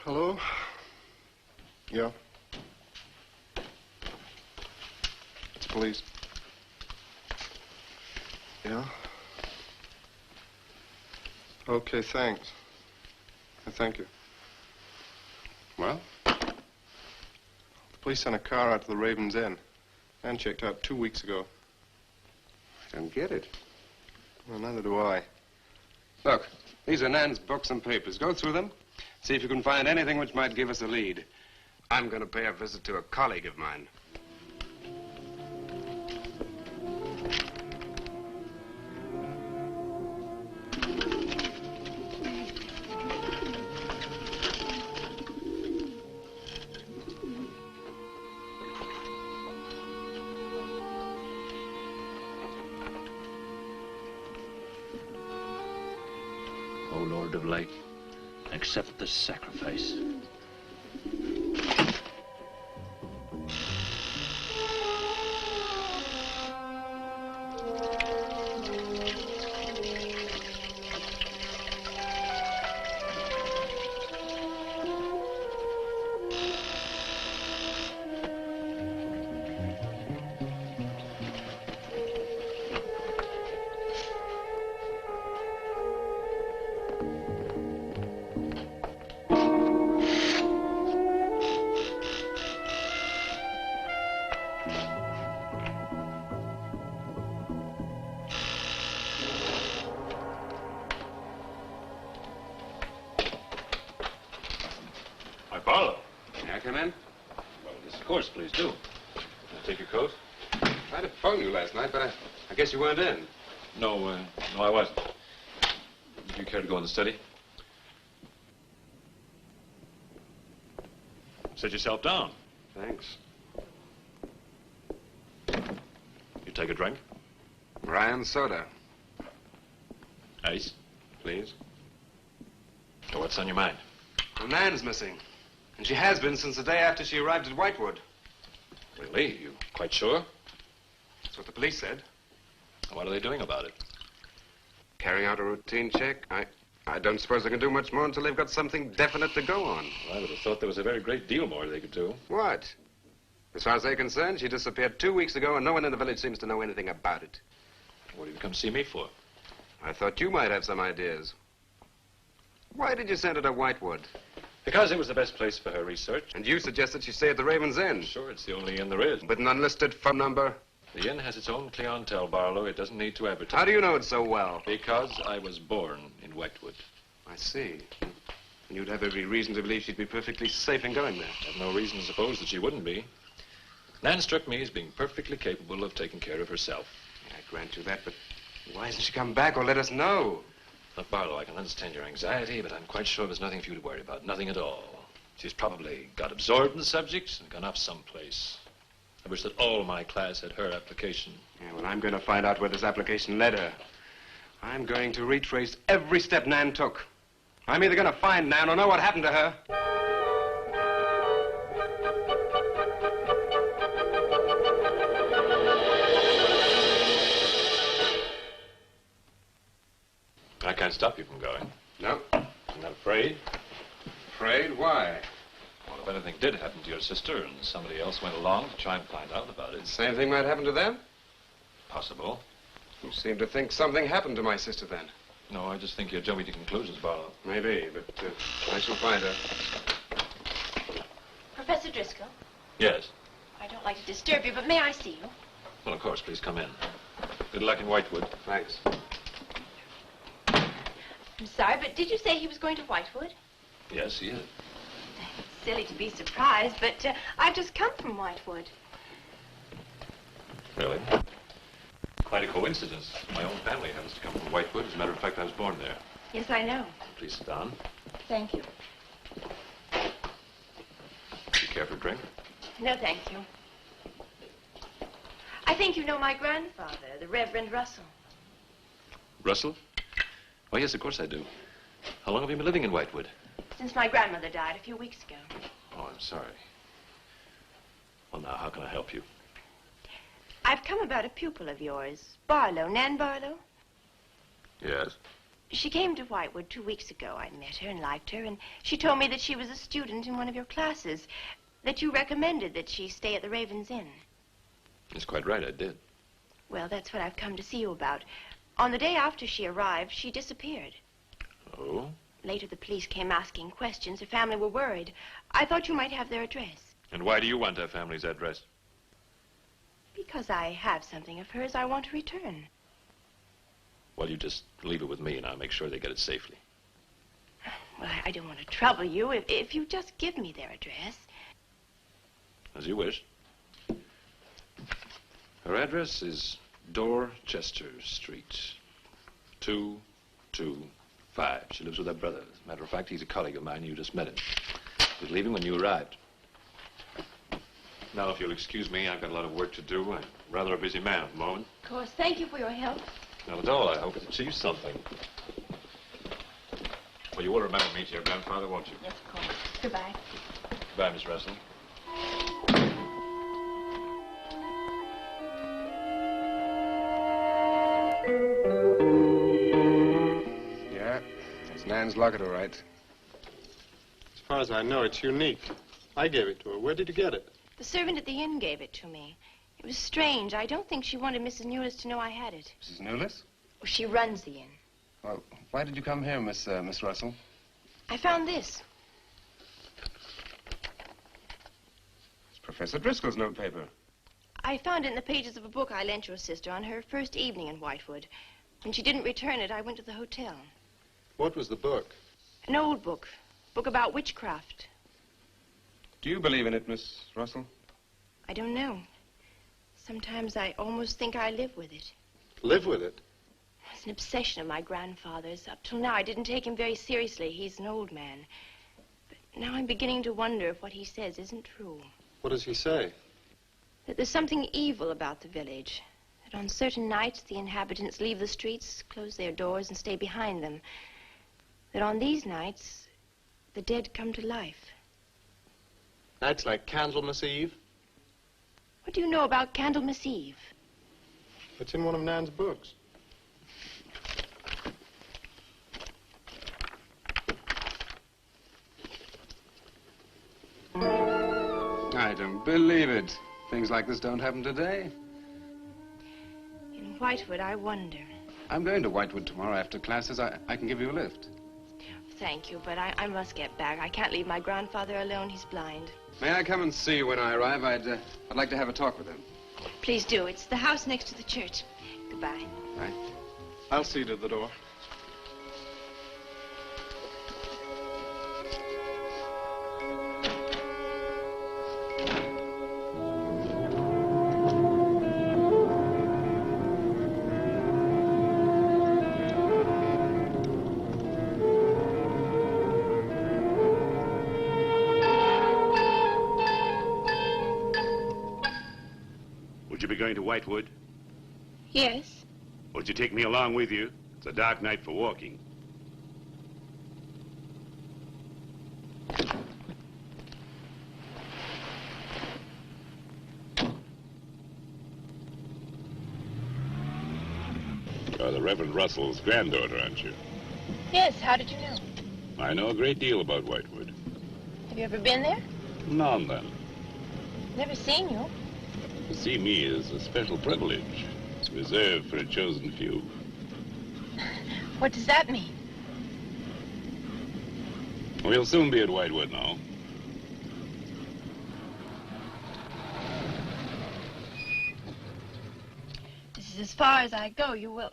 S7: Hello? Yeah? It's police. Yeah? Okay, thanks. Thank you.
S8: Well,
S19: Police sent a car out to the Raven's Inn. Nan checked out 2 weeks ago.
S8: I don't get it.
S19: Well, neither do I.
S8: Look, these are Nan's books and papers. Go through them. See if you can find anything which might give us a lead. I'm going to pay a visit to a colleague of mine.
S11: O Lord of Light, accept this sacrifice.
S8: Barlow. May I come in?
S11: Well, yes, of course, please do. Take your coat.
S8: I tried to phone you last night, but I guess you weren't in.
S11: No, I wasn't. Would you care to go in the study? Sit yourself down.
S8: Thanks.
S11: You take a drink?
S8: Ryan soda.
S11: Ice?
S8: Please.
S11: So what's on your mind?
S8: Well, Nan's missing. And she has been since the day after she arrived at Whitewood.
S11: Really? You quite sure?
S8: That's what the police said.
S11: What are they doing about it?
S8: Carrying out a routine check. I don't suppose they can do much more until they've got something definite to go on.
S11: Well, I would have thought there was a very great deal more they could do.
S8: What? As far as they're concerned, she disappeared 2 weeks ago, and no one in the village seems to know anything about it.
S11: What did you come see me for?
S8: I thought you might have some ideas. Why did you send her to Whitewood?
S11: Because it was the best place for her research.
S8: And you suggested she stay at the Raven's Inn.
S11: Sure, it's the only inn there is.
S8: With an unlisted phone number?
S11: The inn has its own clientele, Barlow. It doesn't need to advertise.
S8: How do you know it so well?
S11: Because I was born in Whitewood.
S8: I see. And you'd have every reason to believe she'd be perfectly safe in going there.
S11: I have no reason to suppose that she wouldn't be. Nan struck me as being perfectly capable of taking care of herself.
S8: I grant you that, but why hasn't she come back or let us know?
S11: Look, Barlow, I can understand your anxiety, but I'm quite sure there's nothing for you to worry about. Nothing at all. She's probably got absorbed in the subject and gone off someplace. I wish that all my class had her application.
S8: Yeah, well, I'm going to find out where this application led her. I'm going to retrace every step Nan took. I'm either going to find Nan or know what happened to her.
S11: I can't stop you from going.
S8: No.
S11: I'm not afraid.
S8: Afraid? Why?
S11: Well, if anything did happen to your sister and somebody else went along to try and find out about it.
S8: Same thing might happen to them?
S11: Possible.
S8: You seem to think something happened to my sister then.
S11: No, I just think you're jumping to conclusions, Barlow.
S8: Maybe, but I shall find her.
S6: Professor Driscoll,
S11: Yes.
S6: I don't like to disturb you, but may I see you?
S11: Well, of course, please come in. Good luck in Whitewood.
S8: Thanks.
S6: I'm sorry, but did you say he was going to Whitewood?
S11: Yes, he is.
S6: It's silly to be surprised, but I've just come from Whitewood.
S11: Really? Quite a coincidence. My own family happens to come from Whitewood. As a matter of fact, I was born there.
S6: Yes, I know.
S11: Please sit down.
S6: Thank you.
S11: Do you care for a drink?
S6: No, thank you. I think you know my grandfather, the Reverend Russell.
S11: Russell? Oh, yes, of course I do. How long have you been living in Whitewood?
S6: Since my grandmother died a few weeks ago.
S11: Oh, I'm sorry. Well, now, how can I help you?
S6: I've come about a pupil of yours, Barlow, Nan Barlow.
S11: Yes?
S6: She came to Whitewood 2 weeks ago. I met her and liked her, and she told me that she was a student in one of your classes, that you recommended that she stay at the Raven's Inn.
S11: That's quite right, I did.
S6: Well, that's what I've come to see you about. On the day after she arrived, she disappeared.
S11: Oh?
S6: Later, the police came asking questions. Her family were worried. I thought you might have their address.
S5: And why do you want her family's address?
S6: Because I have something of hers I want to return.
S5: Well, you just leave it with me, and I'll make sure they get it safely.
S6: Well, I don't want to trouble you. If you just give me their address.
S5: As you wish. Her address is Dorchester Street, 225. She lives with her brother. As a matter of fact, he's a colleague of mine. You just met him. He was leaving when you arrived. Now, if you'll excuse me, I've got a lot of work to do. I'm rather a busy man at the moment.
S6: Of course. Thank you for your help.
S5: Not at all. I hope it achieves something. Well, you will remember me to your grandfather, won't you?
S6: Yes, of course. Goodbye.
S5: Goodbye, Miss Russell.
S19: Yeah, it's Nan's locket, all right.
S7: As far as I know, it's unique. I gave it to her. Where did you get it?
S6: The servant at the inn gave it to me. It was strange. I don't think she wanted Mrs. Newless to know I had it.
S19: Mrs. Newless?
S6: Well, she runs the inn.
S19: Well, why did you come here, Miss Russell?
S6: I found this.
S19: It's Professor Driscoll's notepaper.
S6: I found it in the pages of a book I lent your sister on her first evening in Whitewood. When she didn't return it, I went to the hotel.
S7: What was the book?
S6: An old book. Book about witchcraft.
S19: Do you believe in it, Miss Russell?
S6: I don't know. Sometimes I almost think I live with it.
S7: Live with it?
S6: It's an obsession of my grandfather's. Up till now, I didn't take him very seriously. He's an old man. But now I'm beginning to wonder if what he says isn't true.
S7: What does he say?
S6: That there's something evil about the village. That on certain nights, the inhabitants leave the streets, close their doors, and stay behind them. That on these nights, the dead come to life.
S7: Nights like Candlemas Eve?
S6: What do you know about Candlemas Eve?
S7: It's in one of Nan's books.
S19: I don't believe it. Things like this don't happen today.
S6: In Whitewood, I wonder.
S19: I'm going to Whitewood tomorrow after classes. I can give you a lift.
S6: Thank you, but I must get back. I can't leave my grandfather alone. He's blind.
S19: May I come and see you when I arrive? I'd like to have a talk with him.
S6: Please do. It's the house next to the church. Goodbye.
S19: Bye.
S7: I'll see you to the door.
S13: Going to Whitewood?
S6: Yes.
S13: Would you take me along with you? It's a dark night for walking. You're the Reverend Russell's granddaughter, aren't you?
S6: Yes, how did you know?
S13: I know a great deal about Whitewood.
S6: Have you ever been there?
S13: Now and then.
S6: Never seen you.
S13: To see me is a special privilege. It's reserved for a chosen few.
S6: What does that mean?
S13: We'll soon be at Whitewood now.
S6: This is as far as I go. You will...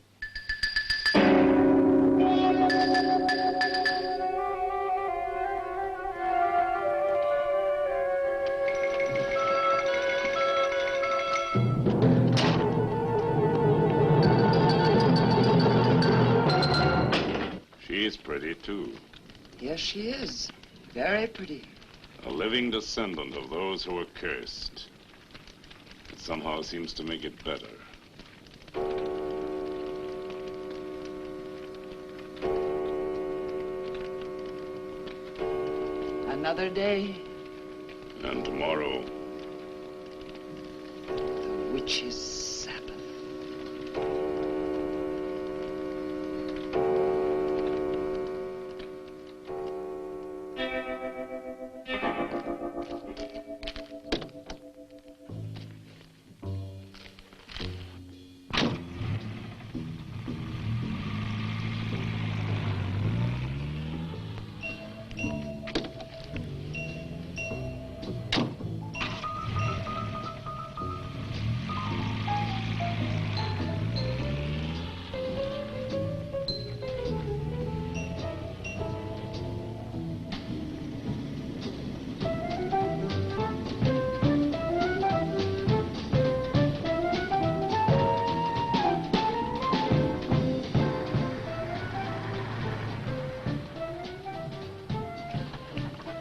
S13: She's pretty, too.
S16: Yes, she is. Very pretty.
S13: A living descendant of those who were cursed. It somehow seems to make it better.
S16: Another day.
S13: And tomorrow.
S16: The witch's Sabbath.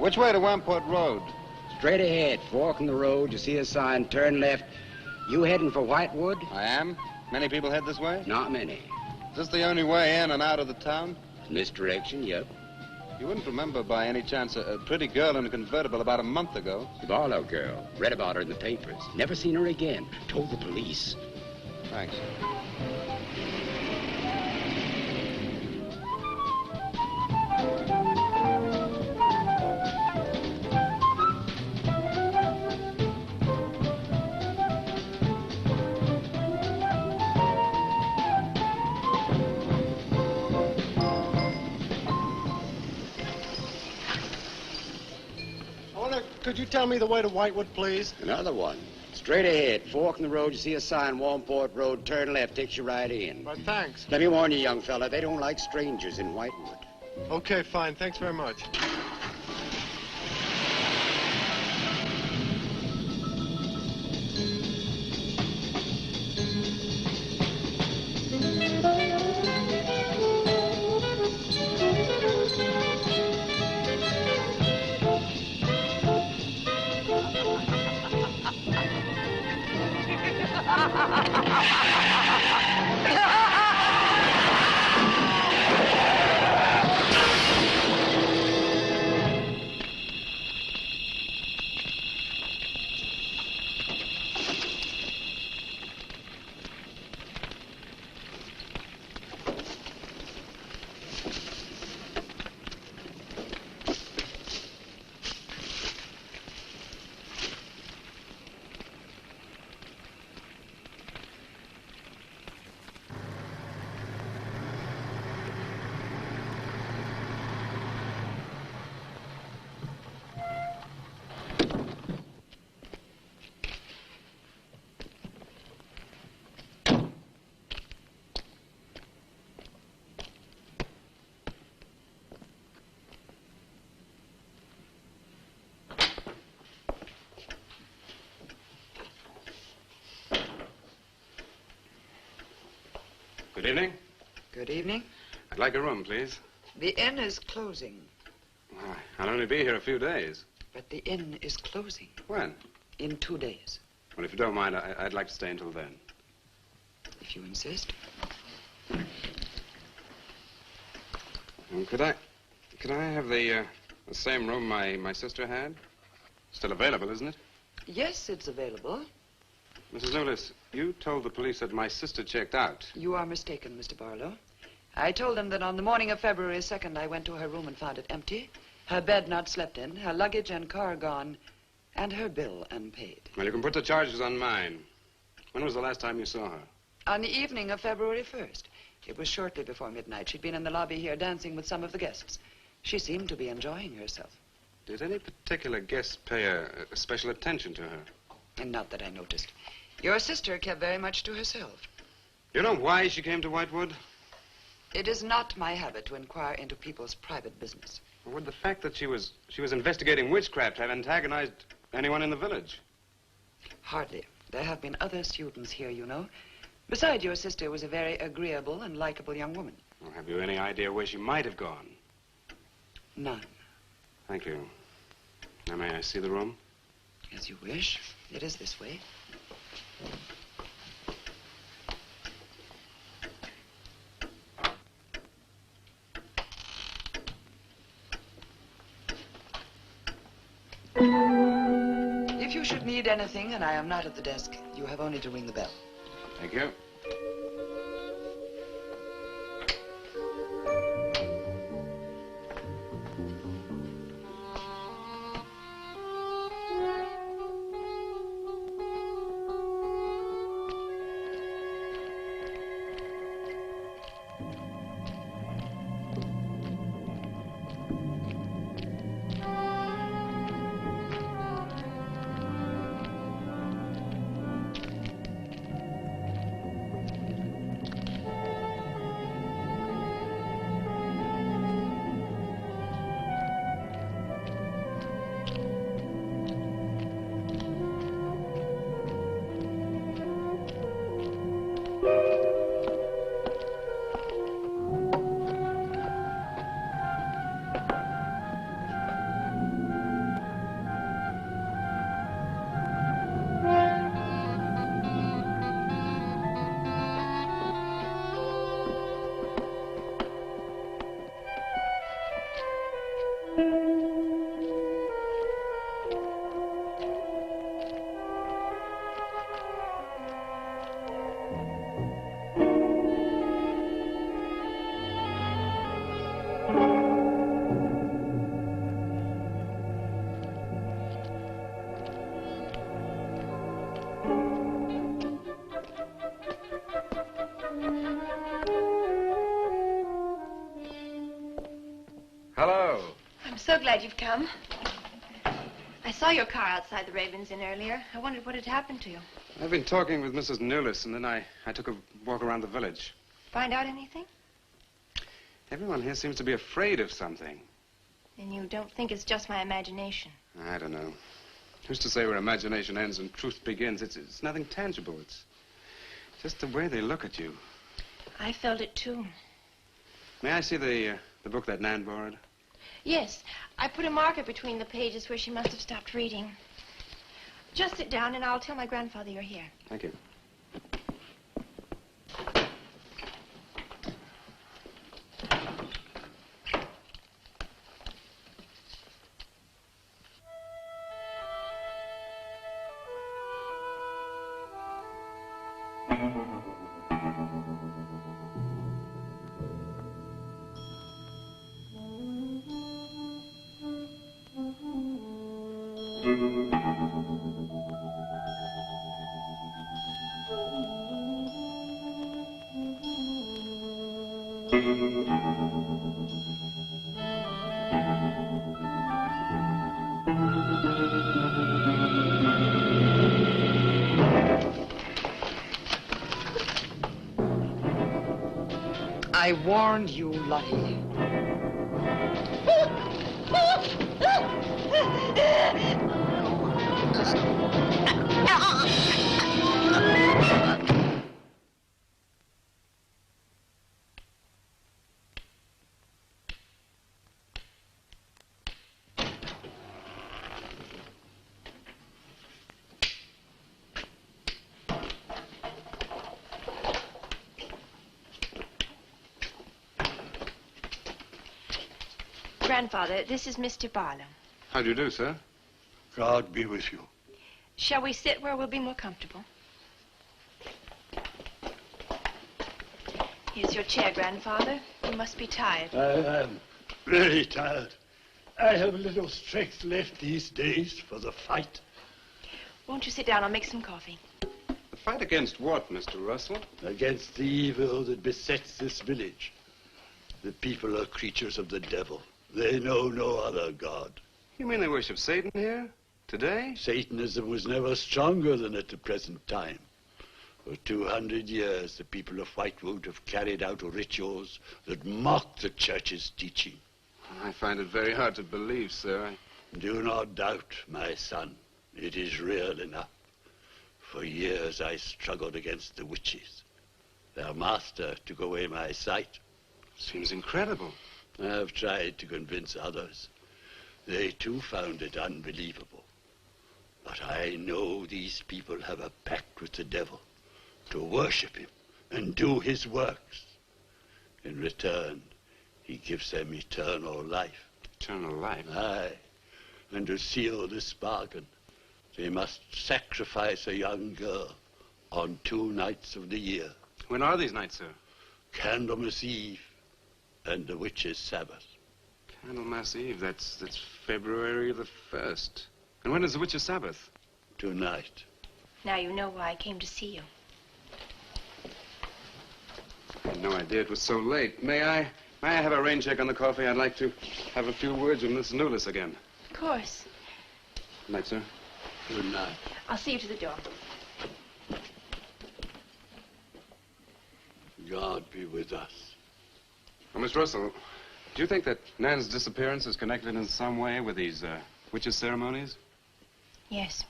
S19: Which way to Wamport Road?
S22: Straight ahead, fork in the road, you see a sign, turn left. You heading for Whitewood?
S19: I am. Many people head this way?
S22: Not many.
S19: Is this the only way in and out of the town?
S22: Misdirection, yep.
S19: You wouldn't remember by any chance a pretty girl in a convertible about a month ago?
S22: Barlow girl. Read about her in the papers. Never seen her again. Told the police.
S19: Thanks.
S7: Could you tell me the way to Whitewood, please?
S22: Another one. Straight ahead, fork in the road, you see a sign, Wamport Road, turn left, takes you right in.
S7: But thanks.
S22: Let me warn you, young fella, they don't like strangers in Whitewood.
S7: Okay, fine. Thanks very much.
S8: Good evening.
S16: Good evening.
S8: I'd like a room, please.
S16: The inn is closing.
S8: Why, I'll only be here a few days.
S16: But the inn is closing.
S8: When?
S16: In 2 days.
S8: Well, if you don't mind, I'd like to stay until then.
S16: If you insist.
S8: Could I have the same room my sister had? Still available, isn't it?
S16: Yes, it's available.
S8: Mrs. Nulis, you told the police that my sister checked out.
S16: You are mistaken, Mr. Barlow. I told them that on the morning of February 2nd, I went to her room and found it empty, her bed not slept in, her luggage and car gone, and her bill unpaid.
S8: Well, you can put the charges on mine. When was the last time you saw her?
S16: On the evening of February 1st. It was shortly before midnight. She'd been in the lobby here dancing with some of the guests. She seemed to be enjoying herself.
S8: Did any particular guest pay a special attention to her?
S16: And not that I noticed. Your sister kept very much to herself.
S8: You know why she came to Whitewood?
S16: It is not my habit to inquire into people's private business.
S8: Or would the fact that she was investigating witchcraft have antagonized anyone in the village?
S16: Hardly. There have been other students here, you know. Besides, your sister was a very agreeable and likable young woman.
S8: Well, have you any idea where she might have gone?
S16: None.
S8: Thank you. Now, may I see the room?
S16: As you wish. It is this way. If you should need anything and I am not at the desk, you have only to ring the bell.
S8: Thank you.
S6: so glad you've come. I saw your car outside the Ravens Inn earlier. I wondered what had happened to you.
S8: I've been talking with Mrs. Newless, and then I took a walk around the village.
S6: Find out anything?
S8: Everyone here seems to be afraid of something.
S6: And you don't think it's just my imagination?
S8: I don't know. Who's to say where imagination ends and truth begins? It's nothing tangible. It's just the way they look at you.
S6: I felt it too.
S8: May I see the book that Nan borrowed?
S6: Yes, I put a marker between the pages where she must have stopped reading. Just sit down and I'll tell my grandfather you're here.
S8: Thank you.
S16: I warned you, Lottie.
S6: Grandfather, this is Mr. Barlow.
S8: How do you do, sir?
S2: God be with you.
S6: Shall we sit where we'll be more comfortable? Here's your chair, Grandfather. You must be tired.
S2: I am very tired. I have little strength left these days for the fight.
S6: Won't you sit down? I'll make some coffee.
S8: The fight against what, Mr. Russell?
S2: Against the evil that besets this village. The people are creatures of the devil. They know no other God.
S8: You mean they worship Satan here? Today?
S2: Satanism was never stronger than at the present time. For 200 years, the people of Whitewood have carried out rituals that mock the church's teaching.
S8: I find it very hard to believe, sir.
S2: Do not doubt, my son. It is real enough. For years, I struggled against the witches. Their master took away my sight.
S8: Seems incredible.
S2: I have tried to convince others. They too found it unbelievable. But I know these people have a pact with the devil to worship him and do his works. In return, he gives them eternal life.
S8: Eternal life?
S2: Aye. And to seal this bargain, they must sacrifice a young girl on 2 nights of the year.
S8: When are these nights, sir?
S2: Candlemas Eve and the witch's Sabbath.
S8: Candlemas Eve, that's February the 1st. And when is the witch's Sabbath?
S2: Tonight.
S6: Now you know why I came to see you.
S8: I had no idea it was so late. May I have a rain check on the coffee? I'd like to have a few words with Miss Newless again.
S6: Of course.
S8: Good night, sir.
S2: Good night.
S6: I'll see you to the door.
S2: God be with us.
S8: Well, Miss Russell, do you think that Nan's disappearance is connected in some way with these witches' ceremonies?
S6: Yes.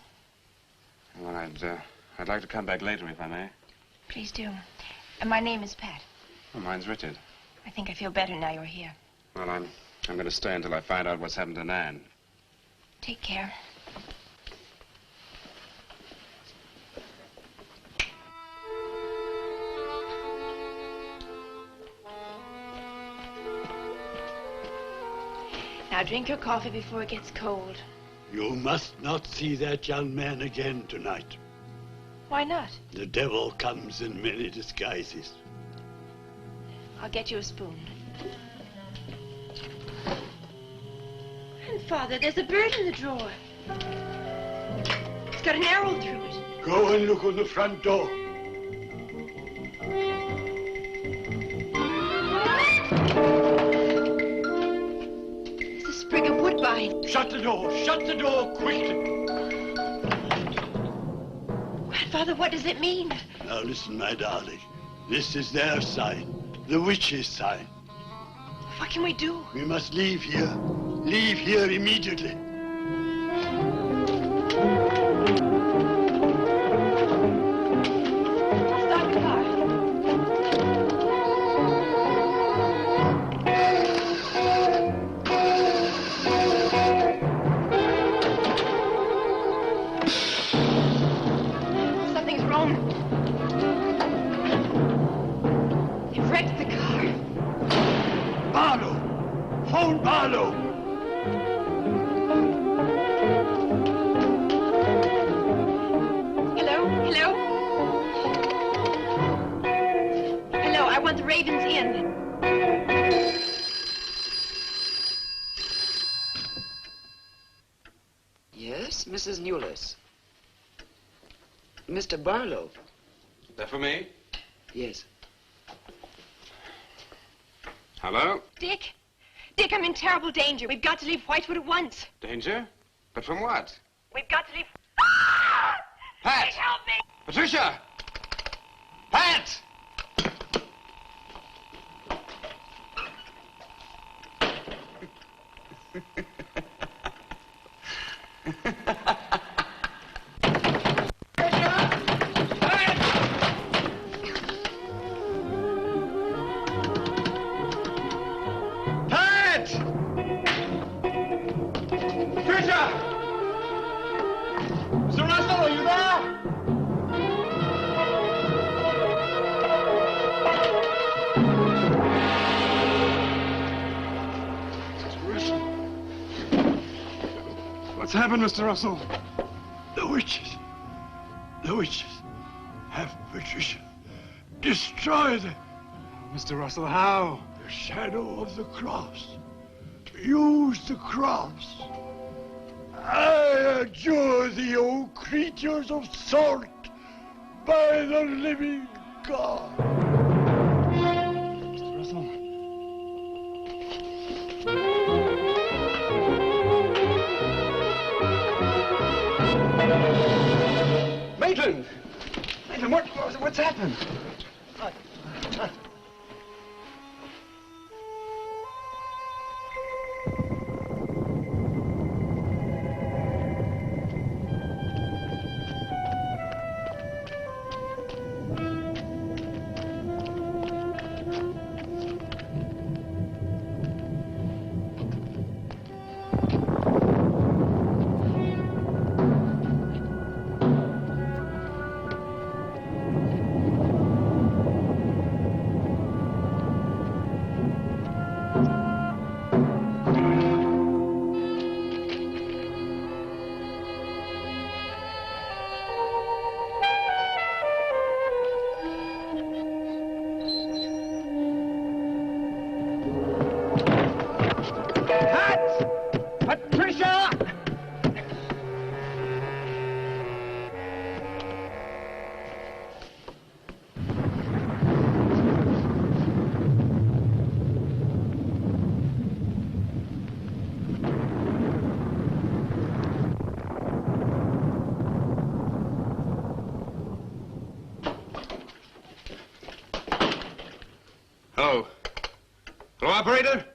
S8: Well, I'd like to come back later, if I may.
S6: Please do. And my name is Pat.
S8: Well, mine's Richard.
S6: I think I feel better now you're here.
S8: Well, I'm going to stay until I find out what's happened to Nan.
S6: Take care. Now drink your coffee before it gets cold.
S2: You must not see that young man again tonight.
S6: Why not?
S2: The devil comes in many disguises.
S6: I'll get you a spoon. Grandfather, there's a bird in the drawer. It's got an arrow through it.
S2: Go and look on the front door.
S6: It's a sprig of wood
S2: Shut the door! Shut the door quickly!
S6: Grandfather, what does it mean?
S2: Now listen, my darling. This is their sign. The witch's sign.
S6: What can we do?
S2: We must leave here. Leave here immediately.
S6: Stop the car. Something's wrong. They've wrecked the car.
S2: Barlow! Phone Barlow!
S6: Hello? Hello? Hello, I want the Ravens Inn.
S16: Yes, Mrs. Newless. Mr. Barlow.
S8: That for me?
S16: Yes.
S8: Hello?
S6: Dick? Dick, I'm in terrible danger. We've got to leave Whitewood at once.
S8: Danger? But from what?
S6: We've got to leave...
S8: Pat!
S6: Dick, help me!
S8: Patricia! Pat!
S2: Pat! Patricia! Mr. Russell, are you there?
S23: What's happened, Mr. Russell?
S2: The witches. The witches have Patricia. Destroy them.
S23: Mr. Russell, how?
S2: The shadow of the cross. Use the cross. I adjure thee, O creatures of salt, by the living God.
S23: Mr. Russell. Maitland! Maitland, what's happened?
S2: Patricia!
S8: Hello. Hello, operator?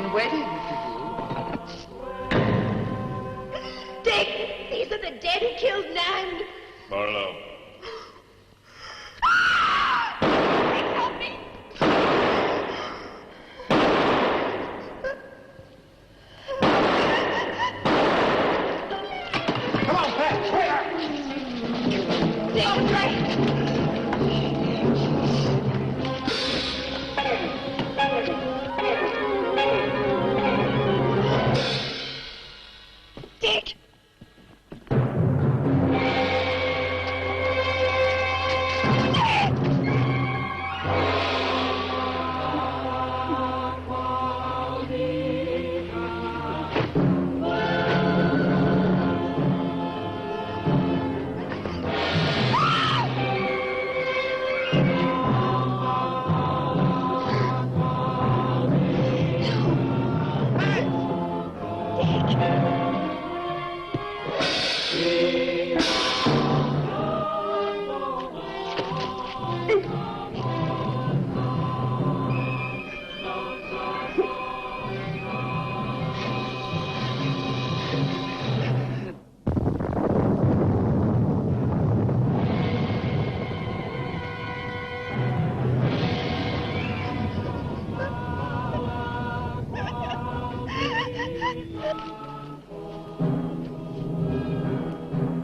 S16: been waiting for
S6: Dick, these are the dead who killed Nan.
S13: Marlowe.
S6: Help me.
S4: Come on, Pat. Quicker.
S6: Dick, right. Dick!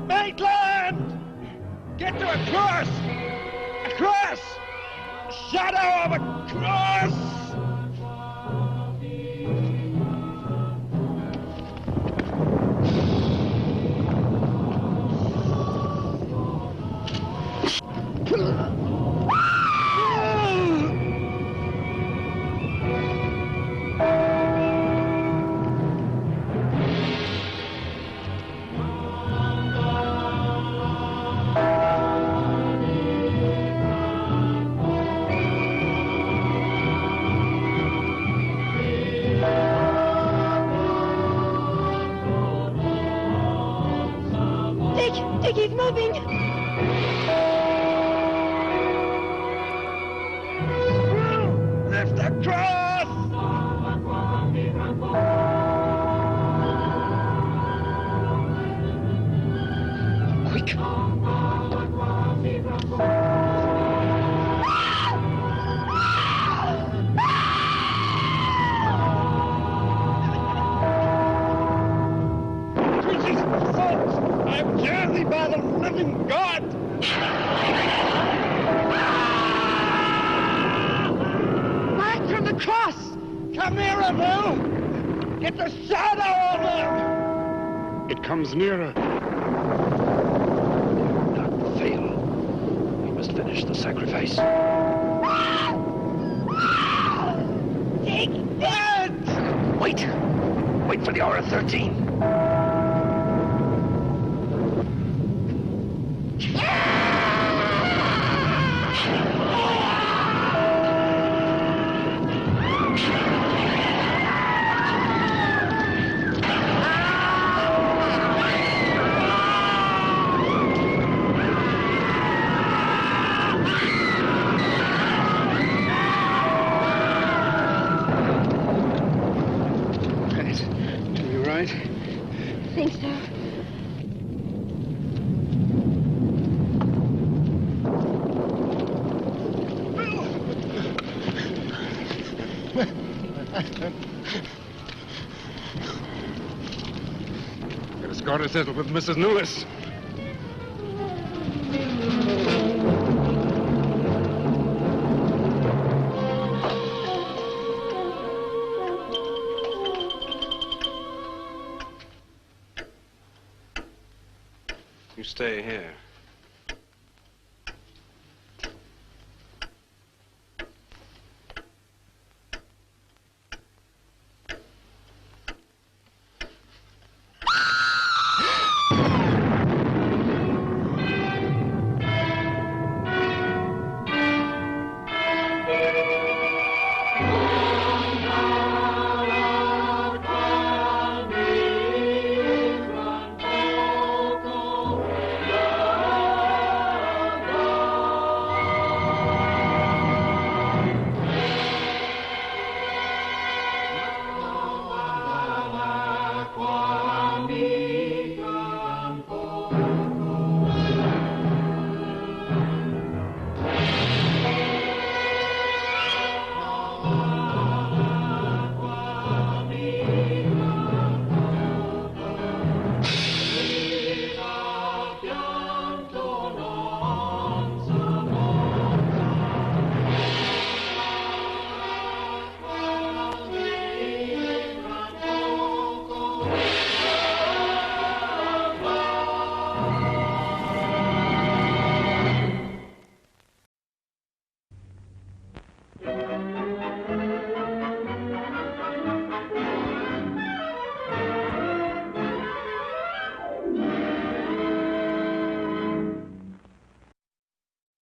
S4: Maitland! Get to a cross! A cross! A shadow of a cross!
S6: Dick, he's moving.
S4: Lift the cross! Quick! Jesus, folks! I adjure thee by the living God! Back from the cross! Come nearer, Bill! Get the shadow of him!
S23: It comes nearer.
S11: Not fail. We must finish the sacrifice.
S6: Dick!
S11: Wait! Wait for the hour of 13.
S23: You right?
S6: I think so.
S23: Get a score to settle with Mrs. Lewis.
S8: You stay here.